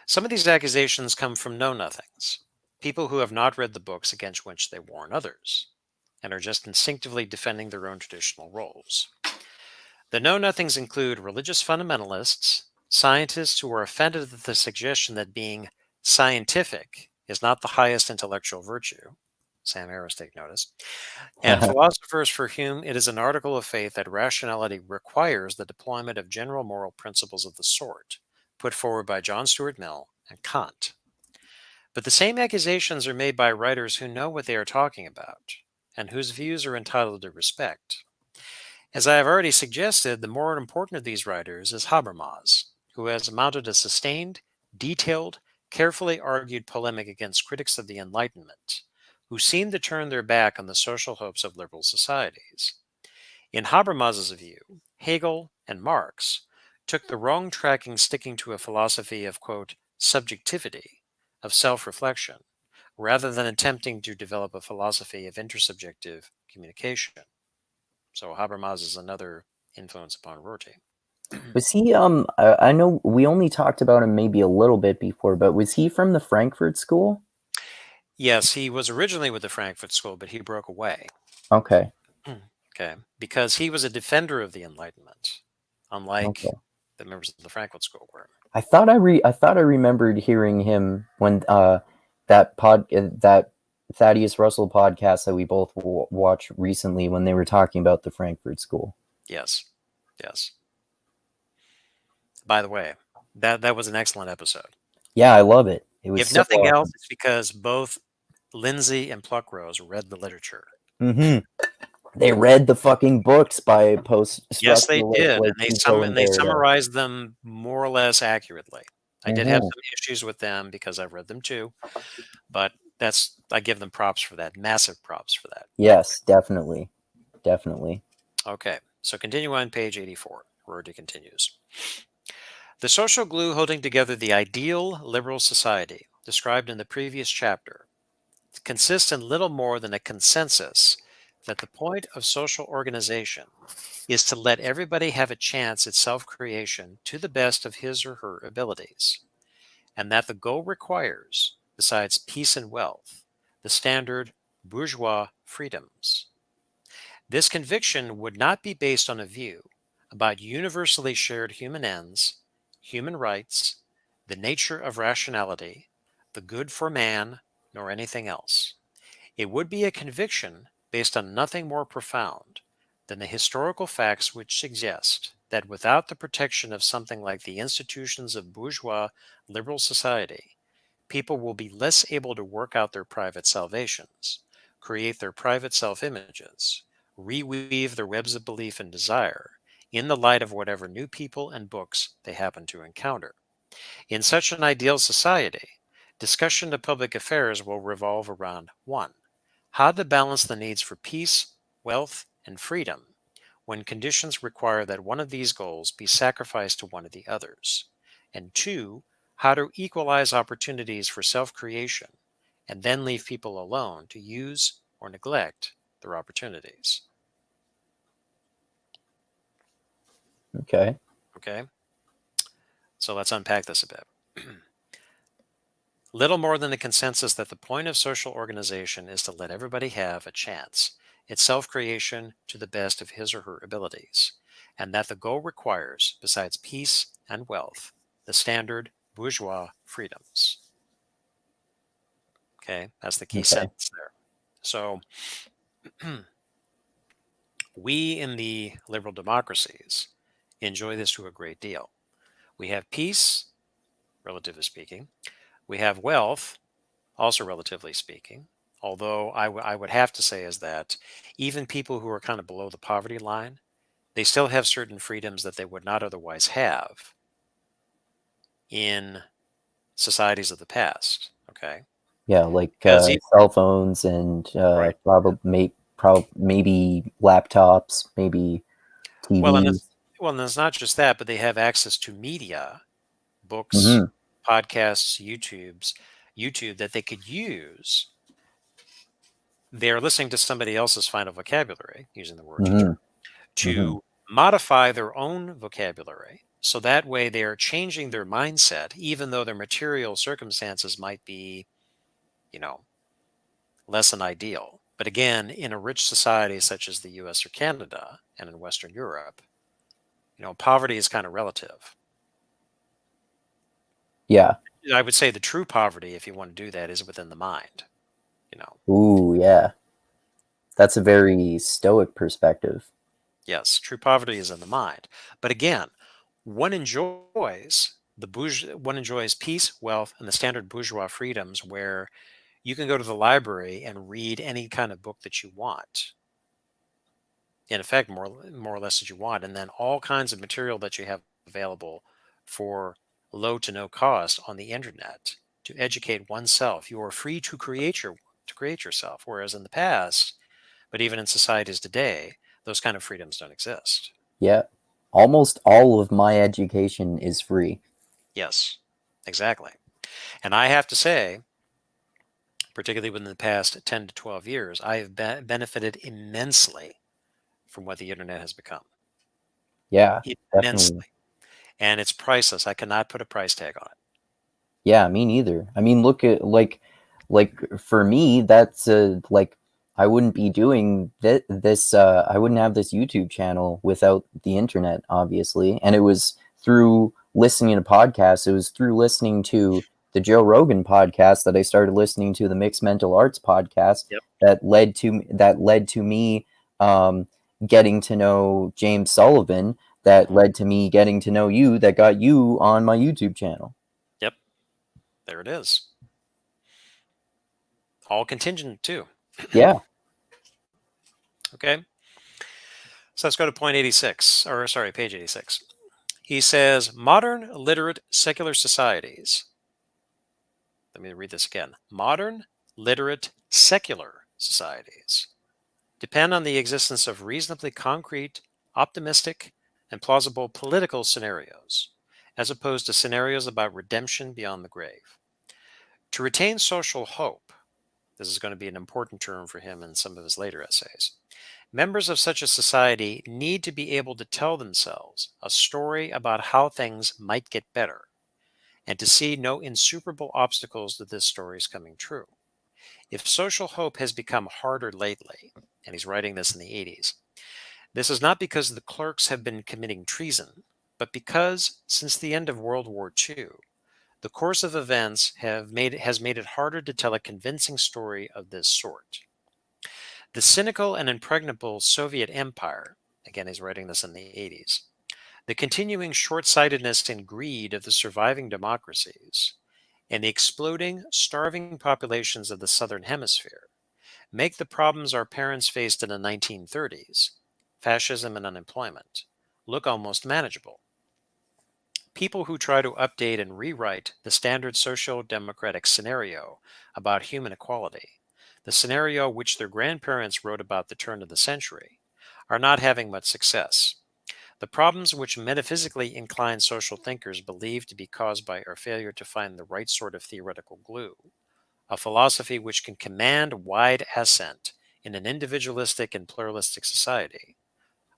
Some of these accusations come from know-nothings, people who have not read the books against which they warn others, and are just instinctively defending their own traditional roles. The know-nothings include religious fundamentalists, scientists who are offended at the suggestion that being scientific is not the highest intellectual virtue. Sam Harris, take notice. And philosophers for whom it is an article of faith that rationality requires the deployment of general moral principles of the sort put forward by John Stuart Mill and Kant. But the same accusations are made by writers who know what they are talking about and whose views are entitled to respect. As I have already suggested, the more important of these writers is Habermas, who has mounted a sustained, detailed, carefully argued polemic against critics of the Enlightenment, who seem to turn their back on the social hopes of liberal societies. In Habermas's view, Hegel and Marx took the wrong track in sticking to a philosophy of, quote, subjectivity, of self-reflection, rather than attempting to develop a philosophy of intersubjective communication. So Habermas is another influence upon Rorty. Was he, I know we only talked about him maybe a little bit before, but was he from the Frankfurt School? Yes, he was originally with the Frankfurt School, but he broke away. Okay. Okay, because he was a defender of the Enlightenment, unlike Okay. the members of the Frankfurt School were. I thought I remembered hearing him when that Thaddeus Russell podcast that we both watched recently when they were talking about the Frankfurt School. Yes, yes. By the way, that was an excellent episode. Yeah, I love it. It was If so nothing awesome. else, it's because both Lindsay and Pluckrose read the literature. Mm-hmm. They read the fucking books by Yes, they post-structuralists did, like Keefe and and they Derrida. summarized them more or less accurately. I did have Mhm. some issues with them because I've read them too, but I give them props for that, massive props for that. Yes, definitely. Definitely. Okay, so continue on page 84. Rorty continues. The social glue holding together the ideal liberal society, described in the previous chapter, consists in little more than a consensus that the point of social organization is to let everybody have a chance at self-creation to the best of his or her abilities, and that the goal requires, besides peace and wealth, the standard bourgeois freedoms. This conviction would not be based on a view about universally shared human ends, human rights, the nature of rationality, the good for man, nor anything else. It would be a conviction based on nothing more profound than the historical facts which suggest that without the protection of something like the institutions of bourgeois liberal society, people will be less able to work out their private salvations, create their private self-images, reweave their webs of belief and desire in the light of whatever new people and books they happen to encounter. In such an ideal society, discussion of public affairs will revolve around 1. How to balance the needs for peace, wealth, and freedom when conditions require that one of these goals be sacrificed to one of the others. And 2. How to equalize opportunities for self-creation and then leave people alone to use or neglect their opportunities. Okay. Okay? So let's unpack this a bit. Little more than the consensus that the point of social organization is to let everybody have a chance at self-creation to the best of his or her abilities, and that the goal requires, besides peace and wealth, the standard bourgeois freedoms. Okay, that's the key sentence there. So we in the liberal democracies enjoy this to a great deal. We have peace, relatively speaking. We have wealth, also relatively speaking. Although I would have to say is that even people who are kind of below the poverty line, they still have certain freedoms that they would not otherwise have in societies of the past. Okay. Yeah, like Because cell phones and right. maybe laptops, maybe Well, TVs. and it's not just that, but they have access to media, books, Mm-hmm. podcasts, YouTube that they could use. They're listening to somebody else's final vocabulary, using the word teacher, Mm-hmm. Mm-hmm. to modify their own vocabulary. So that way they are changing their mindset, even though their material circumstances might be, you know, less than ideal. But again, in a rich society such as the US or Canada and in Western Europe, poverty is kind of relative. Yeah. I would say the true poverty, if you want to do that, is within the mind. Ooh, yeah. That's a very stoic perspective. Yes, true poverty is in the mind. But again, one enjoys one enjoys peace, wealth, and the standard bourgeois freedoms where you can go to the library and read any kind of book that you want. In effect, more or less that you want, and then all kinds of material that you have available for low to no cost on the internet to educate oneself. You are free to create yourself. Whereas in the past, but even in societies today, those kind of freedoms don't exist. Yeah. Almost all of my education is free. Yes, exactly. And I have to say, particularly within the past 10 to 12 years, I have benefited immensely from what the internet has become. Yeah, Immensely. definitely. And it's priceless. I cannot put a price tag on it. Yeah, me neither. I mean, look at like for me, that's like I wouldn't be doing this. I wouldn't have this YouTube channel without the internet, obviously. And it was through listening to podcasts. It was through listening to the Joe Rogan podcast that I started listening to the Mixed Mental Arts podcast. Yep. That led to me getting to know James Sullivan. That led to me getting to know you. That got you on my YouTube channel. Yep. There it is. All contingent, too. Yeah. Okay. So let's go to page 86. He says, modern literate secular societies. Let me read this again. Modern literate secular societies depend on the existence of reasonably concrete, optimistic, and plausible political scenarios, as opposed to scenarios about redemption beyond the grave. To retain social hope, this is going to be an important term for him in some of his later essays, members of such a society need to be able to tell themselves a story about how things might get better, and to see no insuperable obstacles to this story's coming true. If social hope has become harder lately, and he's writing this in the 80s, this is not because the clerks have been committing treason, but because, since the end of World War II, the course of events has made it harder to tell a convincing story of this sort. The cynical and impregnable Soviet Empire, again he's writing this in the 80s, the continuing short-sightedness and greed of the surviving democracies, and the exploding, starving populations of the Southern Hemisphere make the problems our parents faced in the 1930s, fascism and unemployment, look almost manageable. People who try to update and rewrite the standard social democratic scenario about human equality, the scenario which their grandparents wrote about the turn of the century, are not having much success. The problems which metaphysically inclined social thinkers believe to be caused by our failure to find the right sort of theoretical glue, a philosophy which can command wide assent in an individualistic and pluralistic society,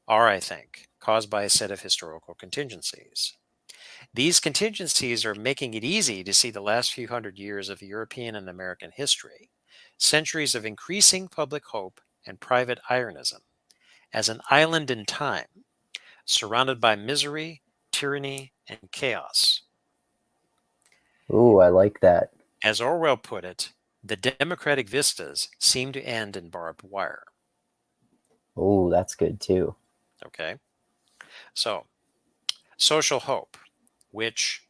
are, I think, caused by a set of historical contingencies. These contingencies are making it easy to see the last few hundred years of European and American history, centuries of increasing public hope and private Ironism, as an island in time, surrounded by misery, tyranny, and chaos. Ooh, I like that. As Orwell put it, the democratic vistas seem to end in barbed wire. Oh, that's good too. Okay? So, social hope, which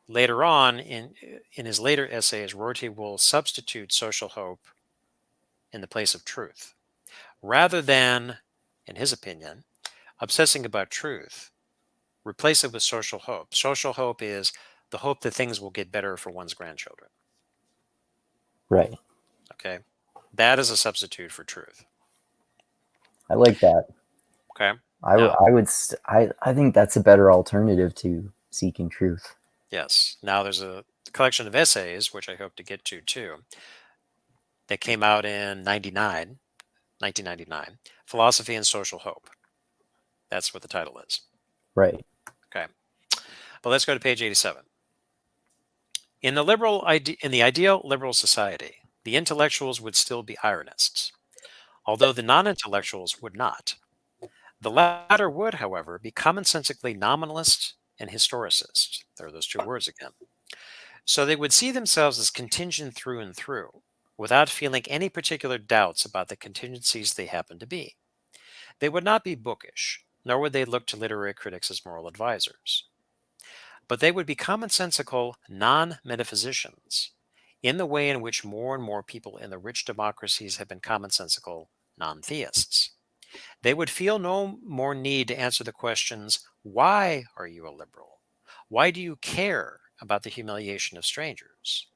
later on in his later essays, Rorty will substitute social hope in the place of truth. Rather than, in his opinion, obsessing about truth, replace it with social hope. Social hope is the hope that things will get better for one's grandchildren. Right. Okay? That is a substitute for truth. I like that. Okay? I think that's a better alternative to seeking truth. Yes. Now there's a collection of essays, which I hope to get to too, that came out in 1999, Philosophy and Social Hope. That's what the title is. Right. Okay. But let's go to page 87. In the ideal liberal society, the intellectuals would still be Ironists, although the non-intellectuals would not. The latter would, however, be commonsensically nominalists and historicists. There are those two words again. So they would see themselves as contingent through and through, without feeling any particular doubts about the contingencies they happen to be. They would not be bookish, nor would they look to literary critics as moral advisors. But they would be commonsensical non-metaphysicians, in the way in which more and more people in the rich democracies have been commonsensical non-theists. They would feel no more need to answer the questions, why are you a liberal? Why do you care about the humiliation of strangers?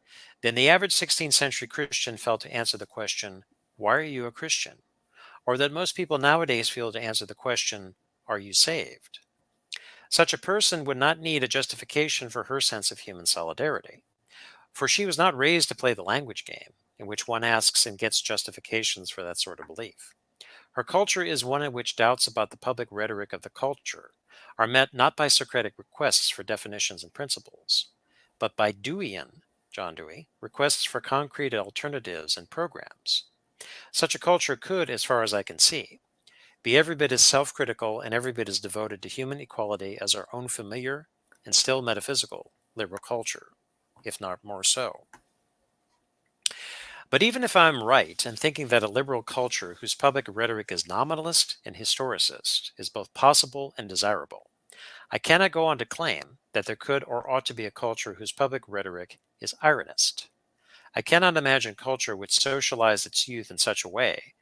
Than the average 16th century Christian felt to answer the question, why are you a Christian? Or that most people nowadays feel to answer the question, are you saved? Such a person would not need a justification for her sense of human solidarity, for she was not raised to play the language game, in which one asks and gets justifications for that sort of belief. Her culture is one in which doubts about the public rhetoric of the culture are met not by Socratic requests for definitions and principles, but by Deweyan, John Dewey, requests for concrete alternatives and programs. Such a culture could, as far as I can see, be every bit as self-critical and every bit as devoted to human equality as our own familiar and still metaphysical liberal culture, if not more so. But even if I'm right in thinking that a liberal culture whose public rhetoric is nominalist and historicist is both possible and desirable, I cannot go on to claim that there could or ought to be a culture whose public rhetoric is Ironist. I cannot imagine culture which socialized its youth in such a way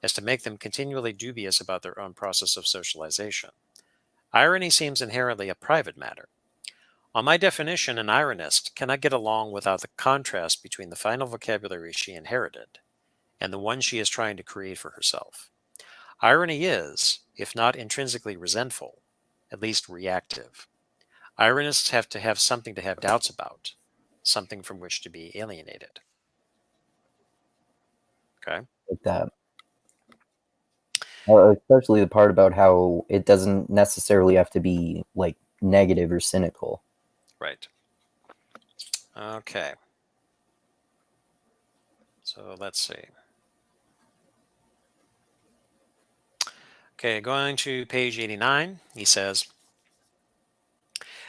as to make them continually dubious about their own process of socialization. Irony seems inherently a private matter. On my definition, an Ironist cannot get along without the contrast between the final vocabulary she inherited and the one she is trying to create for herself. Irony is, if not intrinsically resentful, at least reactive. Ironists have to have something to have doubts about, something from which to be alienated. Okay. Like that. Especially the part about how it doesn't necessarily have to be like negative or cynical. Right. Okay. So let's see. Okay, going to page 89, he says,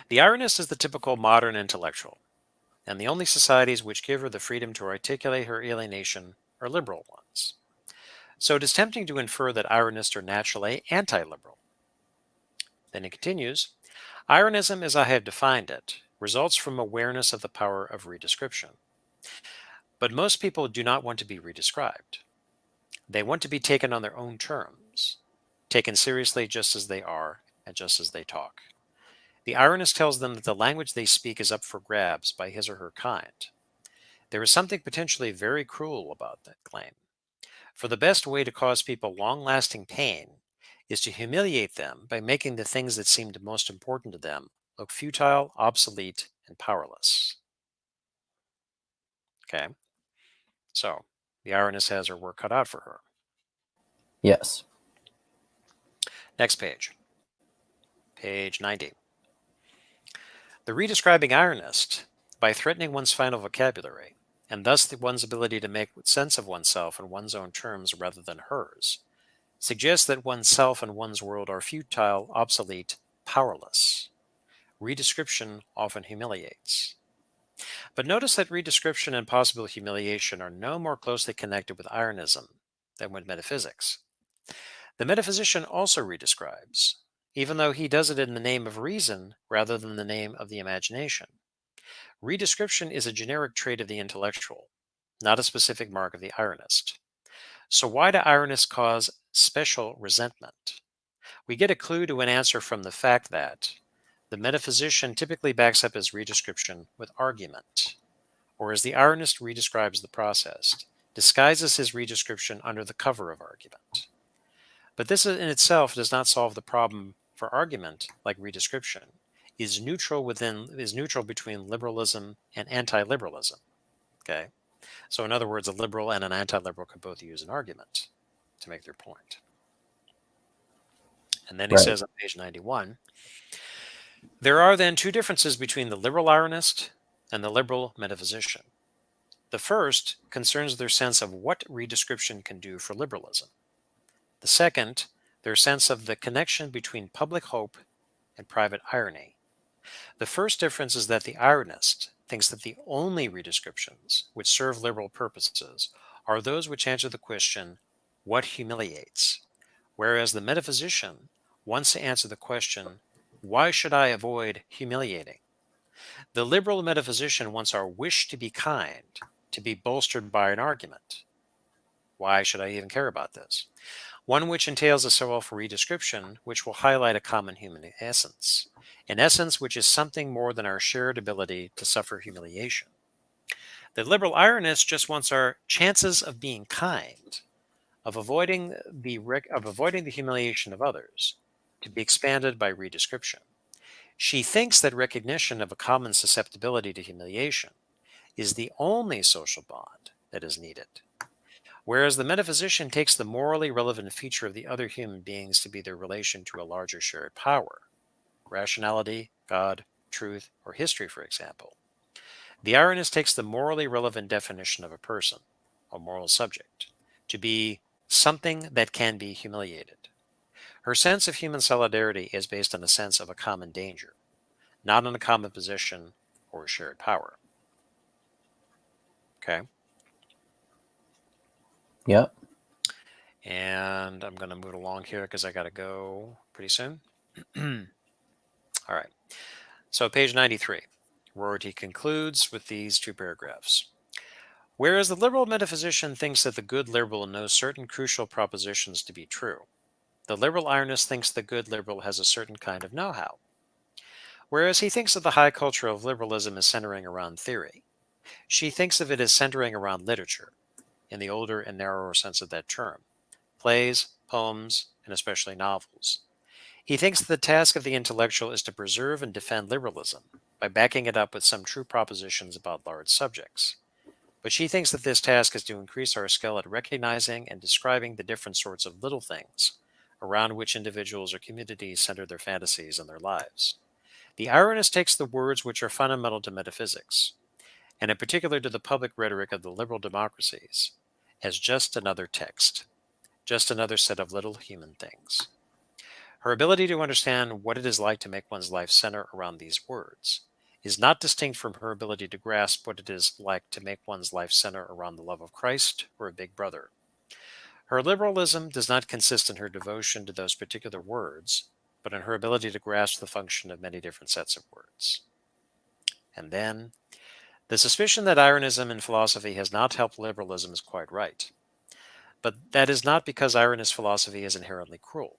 the Ironist is the typical modern intellectual, and the only societies which give her the freedom to articulate her alienation are liberal ones. So it is tempting to infer that Ironists are naturally anti-liberal. Then he continues, Ironism, as I have defined it, results from awareness of the power of redescription. But most people do not want to be redescribed. They want to be taken on their own terms, taken seriously just as they are and just as they talk. The Ironist tells them that the language they speak is up for grabs by his or her kind. There is something potentially very cruel about that claim. For the best way to cause people long-lasting pain is to humiliate them by making the things that seemed most important to them look futile, obsolete, and powerless. Okay? So, the Ironist has her work cut out for her. Yes. Next page. Page 90. The redescribing Ironist, by threatening one's final vocabulary, and thus one's ability to make sense of oneself in one's own terms rather than hers, suggests that one's self and one's world are futile, obsolete, powerless. Redescription often humiliates. But notice that redescription and possible humiliation are no more closely connected with Ironism than with metaphysics. The metaphysician also redescribes, even though he does it in the name of reason rather than the name of the imagination. Redescription is a generic trait of the intellectual, not a specific mark of the Ironist. So why do Ironists cause special resentment? We get a clue to an answer from the fact that the metaphysician typically backs up his redescription with argument, or as the Ironist redescribes the process, disguises his redescription under the cover of argument. But this in itself does not solve the problem, for argument, like redescription, is neutral between liberalism and anti-liberalism. Okay? So in other words, a liberal and an anti-liberal could both use an argument to make their point. And then he says on page 91, there are then two differences between the liberal Ironist and the liberal metaphysician. The first concerns their sense of what redescription can do for liberalism. The second, their sense of the connection between public hope and private irony. The first difference is that the Ironist thinks that the only redescriptions which serve liberal purposes are those which answer the question, what humiliates? Whereas the metaphysician wants to answer the question, why should I avoid humiliating? The liberal metaphysician wants our wish to be kind to be bolstered by an argument. Why should I even care about this? One which entails a self-redescription, which will highlight a common human essence, an essence which is something more than our shared ability to suffer humiliation. The liberal Ironist just wants our chances of being kind, of avoiding the humiliation of others, to be expanded by redescription. She thinks that recognition of a common susceptibility to humiliation is the only social bond that is needed. Whereas the metaphysician takes the morally relevant feature of the other human beings to be their relation to a larger shared power, rationality, God, truth, or history, for example. The Ironist takes the morally relevant definition of a person, a moral subject, to be something that can be humiliated. Her sense of human solidarity is based on a sense of a common danger, not on a common position or a shared power. Okay? Yep. And I'm going to move along here because I got to go pretty soon. All right. So, page 93, Rorty concludes with these two paragraphs. Whereas the liberal metaphysician thinks that the good liberal knows certain crucial propositions to be true, the liberal Ironist thinks the good liberal has a certain kind of know-how. Whereas he thinks that the high culture of liberalism is centering around theory, she thinks of it as centering around literature, in the older and narrower sense of that term, plays, poems, and especially novels. He thinks that the task of the intellectual is to preserve and defend liberalism by backing it up with some true propositions about large subjects. But she thinks that this task is to increase our skill at recognizing and describing the different sorts of little things around which individuals or communities center their fantasies and their lives. The Ironist takes the words which are fundamental to metaphysics, and in particular to the public rhetoric of the liberal democracies, as just another text, just another set of little human things. Her ability to understand what it is like to make one's life center around these words is not distinct from her ability to grasp what it is like to make one's life center around the love of Christ or a big brother. Her liberalism does not consist in her devotion to those particular words, but in her ability to grasp the function of many different sets of words. And then, the suspicion that Ironism in philosophy has not helped liberalism is quite right. But that is not because Ironist philosophy is inherently cruel.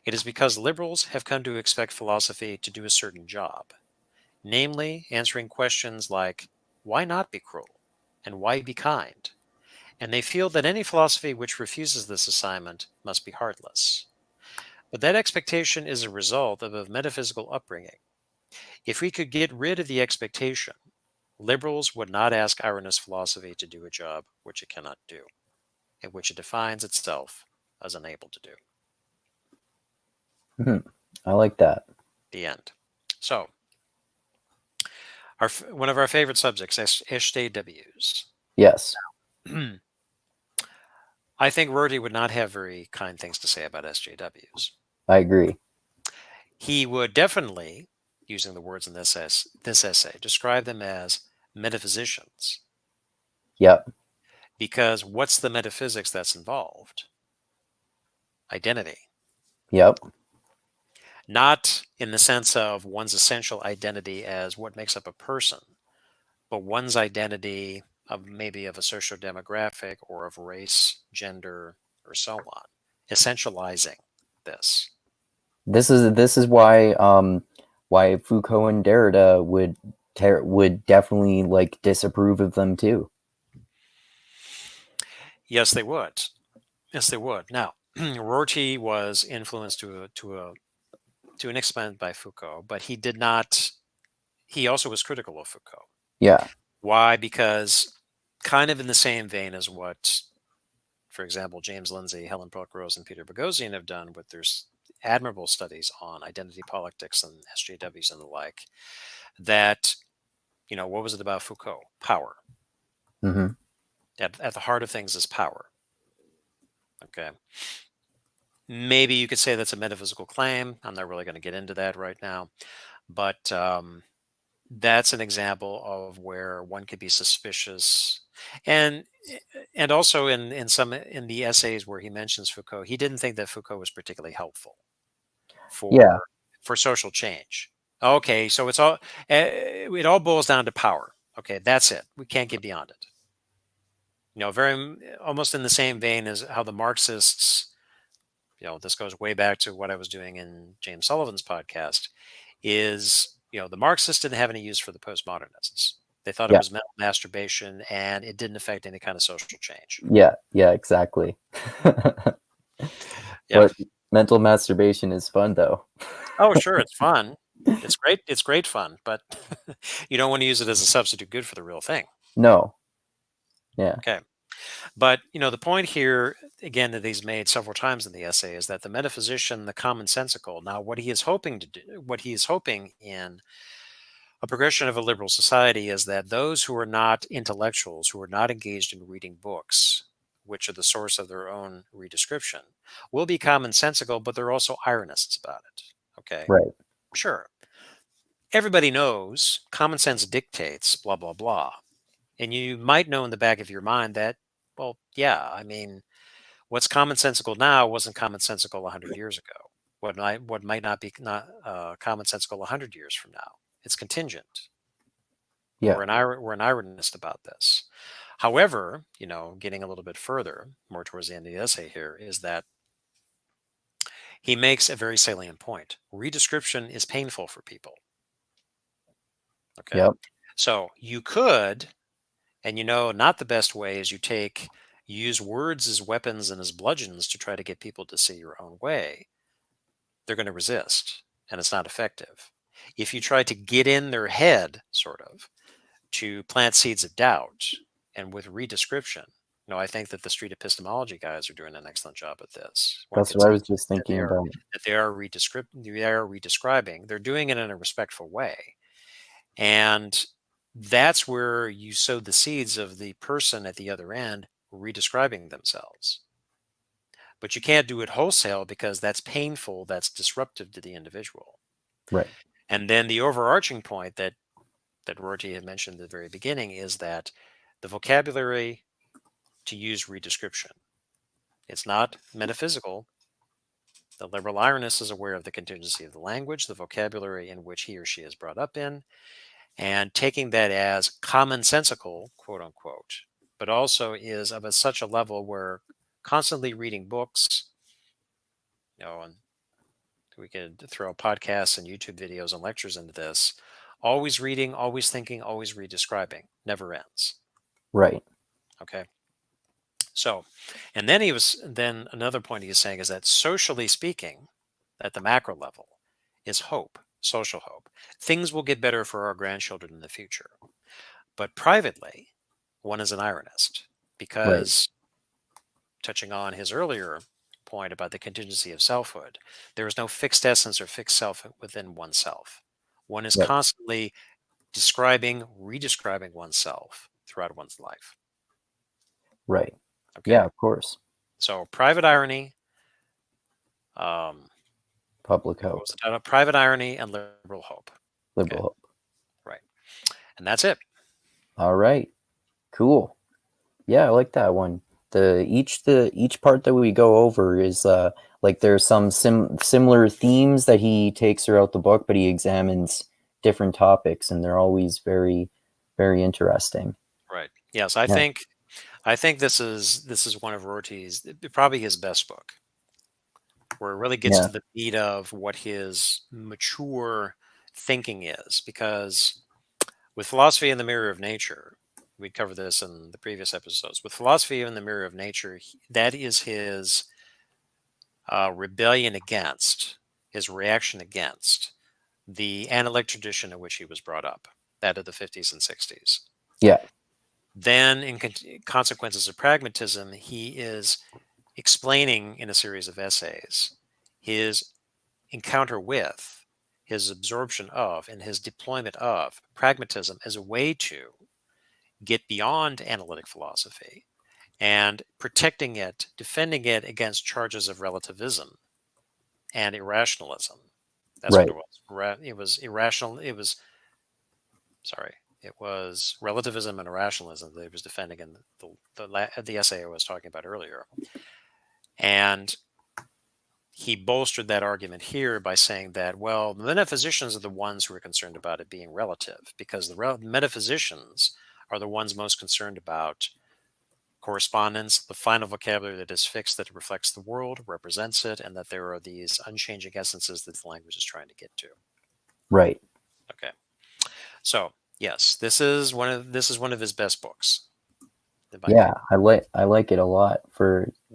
It is because liberals have come to expect philosophy to do a certain job, namely answering questions like, why not be cruel? And why be kind? And they feel that any philosophy which refuses this assignment must be heartless. But that expectation is a result of a metaphysical upbringing. If we could get rid of the expectation, liberals would not ask Ironist philosophy to do a job which it cannot do, and which it defines itself as unable to do. I like that. The end. So, one of our favorite subjects, SJWs. Yes, I think Rorty would not have very kind things to say about SJWs. I agree. He would definitely, using the words in this essay, describe them as metaphysicians. Yep. Because what's the metaphysics that's involved? Identity. Yep. Not in the sense of one's essential identity as what makes up a person, but one's identity of maybe of a social demographic or of race, gender, or so on. Essentializing this. This is why Foucault and Derrida would definitely like disapprove of them too. Yes, they would. Yes, they would. Now, Rorty was influenced to an extent by Foucault, but he did not. He also was critical of Foucault. Yeah. Why? Because kind of in the same vein as what, for example, James Lindsay, Helen Pluck-Rose, and Peter Boghossian have done with their admirable studies on identity politics and SJWs and the like, that, what was it about Foucault? Power. Mm-hmm. At the heart of things is power. Okay. Maybe you could say that's a metaphysical claim. I'm not really going to get into that right now. But that's an example of where one could be suspicious. And also in the essays where he mentions Foucault, he didn't think that Foucault was particularly helpful for social change. Okay, so it all boils down to power. Okay, that's it. We can't get beyond it. Very almost in the same vein as how the Marxists, this goes way back to what I was doing in James Sullivan's podcast, is, the Marxists didn't have any use for the postmodernists. They thought it was mental masturbation and it didn't affect any kind of social change. Yeah, exactly. But mental masturbation is fun though. Oh, sure, it's fun. It's great. It's great fun, but you don't want to use it as a substitute good for the real thing. No. Yeah. Okay. But, the point here, again, that he's made several times in the essay is that the metaphysician, the commonsensical, now what he is hoping to do, what he is hoping in a progression of a liberal society is that those who are not intellectuals, who are not engaged in reading books, which are the source of their own redescription, will be commonsensical, but they're also ironists about it. Okay. Right. Sure. Everybody knows common sense dictates blah, blah, blah. And you might know in the back of your mind that, well, yeah, I mean, what's commonsensical now wasn't commonsensical 100 years ago. What might not be commonsensical 100 years from now. It's contingent. Yeah. We're an ironist about this. However, getting a little bit further, more towards the end of the essay here, is that he makes a very salient point. Redescription is painful for people. Okay. Yep. So you could, and not the best way is you use words as weapons and as bludgeons to try to get people to see your own way. They're going to resist, and it's not effective. If you try to get in their head, sort of, to plant seeds of doubt, and with redescription, I think that the street epistemology guys are doing an excellent job at this. That's what I was just thinking about. That they are redescribing. They're doing it in a respectful way. And that's where you sow the seeds of the person at the other end redescribing themselves. But you can't do it wholesale because that's painful, that's disruptive to the individual. Right. And then the overarching point that Rorty had mentioned at the very beginning is that the vocabulary to use redescription. It's not metaphysical. The liberal ironist is aware of the contingency of the language, the vocabulary in which he or she is brought up in, and taking that as commonsensical, quote unquote, but also is of such a level where constantly reading books, and we could throw podcasts and YouTube videos and lectures into this, always reading, always thinking, always redescribing, never ends. Right. Okay. So, and then another point he is saying is that socially speaking, at the macro level, is hope, social hope. Things will get better for our grandchildren in the future. But privately, one is an ironist because, touching on his earlier point about the contingency of selfhood, there is no fixed essence or fixed self within oneself. One is constantly describing, redescribing oneself throughout one's life. Right. Okay. Yeah, of course. So private irony, public hope, private irony, and liberal hope. Liberal hope. Right. And that's it. All right. Cool. Yeah, I like that one. Each part that we go over is like there's some similar themes that he takes throughout the book, but he examines different topics, and they're always very, very interesting. Right. Yes, I think this is one of Rorty's, probably his best book, where it really gets to the meat of what his mature thinking is. Because with Philosophy in the Mirror of Nature, we covered this in the previous episodes. With Philosophy in the Mirror of Nature, that is his rebellion against, his reaction against the analytic tradition in which he was brought up, that of the 50s and 60s. Yeah. Then, in Consequences of Pragmatism, he is explaining in a series of essays his encounter with, his absorption of, and his deployment of pragmatism as a way to get beyond analytic philosophy and protecting it, defending it against charges of relativism and irrationalism. That's what it was. It was irrational. It was relativism and irrationalism that he was defending in the essay I was talking about earlier. And he bolstered that argument here by saying that, well, the metaphysicians are the ones who are concerned about it being relative, because the metaphysicians are the ones most concerned about correspondence, the final vocabulary that is fixed, that reflects the world, represents it, and that there are these unchanging essences that the language is trying to get to. Right. Okay. So yes, this is one of his best books. Yeah, I like it a lot.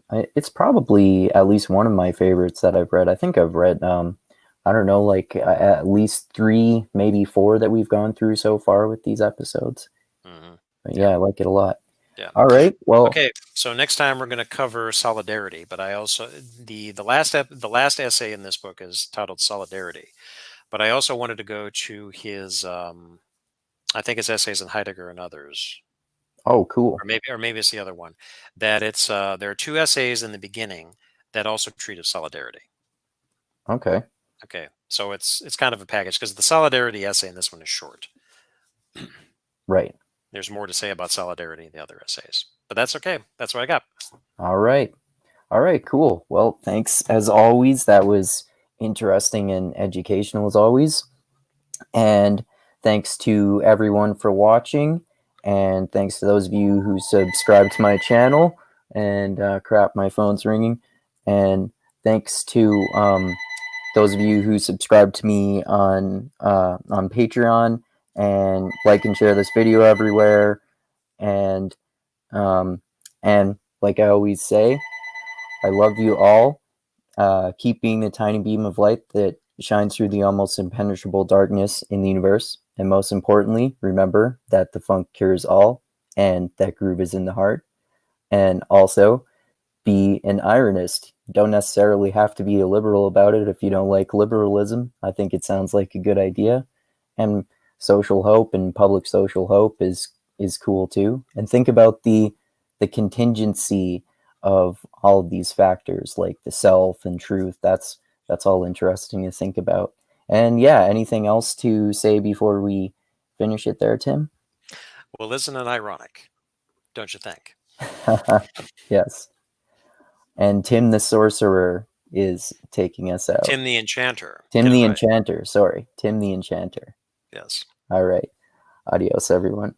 It's probably at least one of my favorites that I've read. I think I've read I don't know, like at least 3, maybe 4 that we've gone through so far with these episodes. Mm-hmm. But yeah, I like it a lot. Yeah. All right. Well, Okay, so next time we're going to cover solidarity, but I also the last essay in this book is titled Solidarity, but I also wanted to go to his I think his essays in Heidegger and others, oh, cool. or maybe it's the other one. That it's there are two essays in the beginning that also treat of solidarity. Okay. Okay, so it's kind of a package because the solidarity essay in this one is short. Right. There's more to say about solidarity in the other essays, but that's okay. That's what I got. All right. All right, cool. Well, thanks as always. That was interesting and educational as always. And thanks to everyone for watching. And thanks to those of you who subscribe to my channel. And crap, my phone's ringing. And thanks to those of you who subscribe to me on Patreon and like and share this video everywhere. And like I always say, I love you all. Keep being the tiny beam of light that shines through the almost impenetrable darkness in the universe. And most importantly, remember that the funk cures all and that groove is in the heart. And also, be an Ironist. You don't necessarily have to be a liberal about it if you don't like liberalism. I think it sounds like a good idea. And social hope and public social hope is cool too. And think about the contingency of all of these factors like the self and truth. That's all interesting to think about. And yeah, anything else to say before we finish it there, Tim? Well, isn't it ironic? Don't you think? Yes. And Tim the Sorcerer is taking us out. Tim the Enchanter. Tim the Enchanter. Sorry. Tim the Enchanter. Yes. All right. Adios, everyone.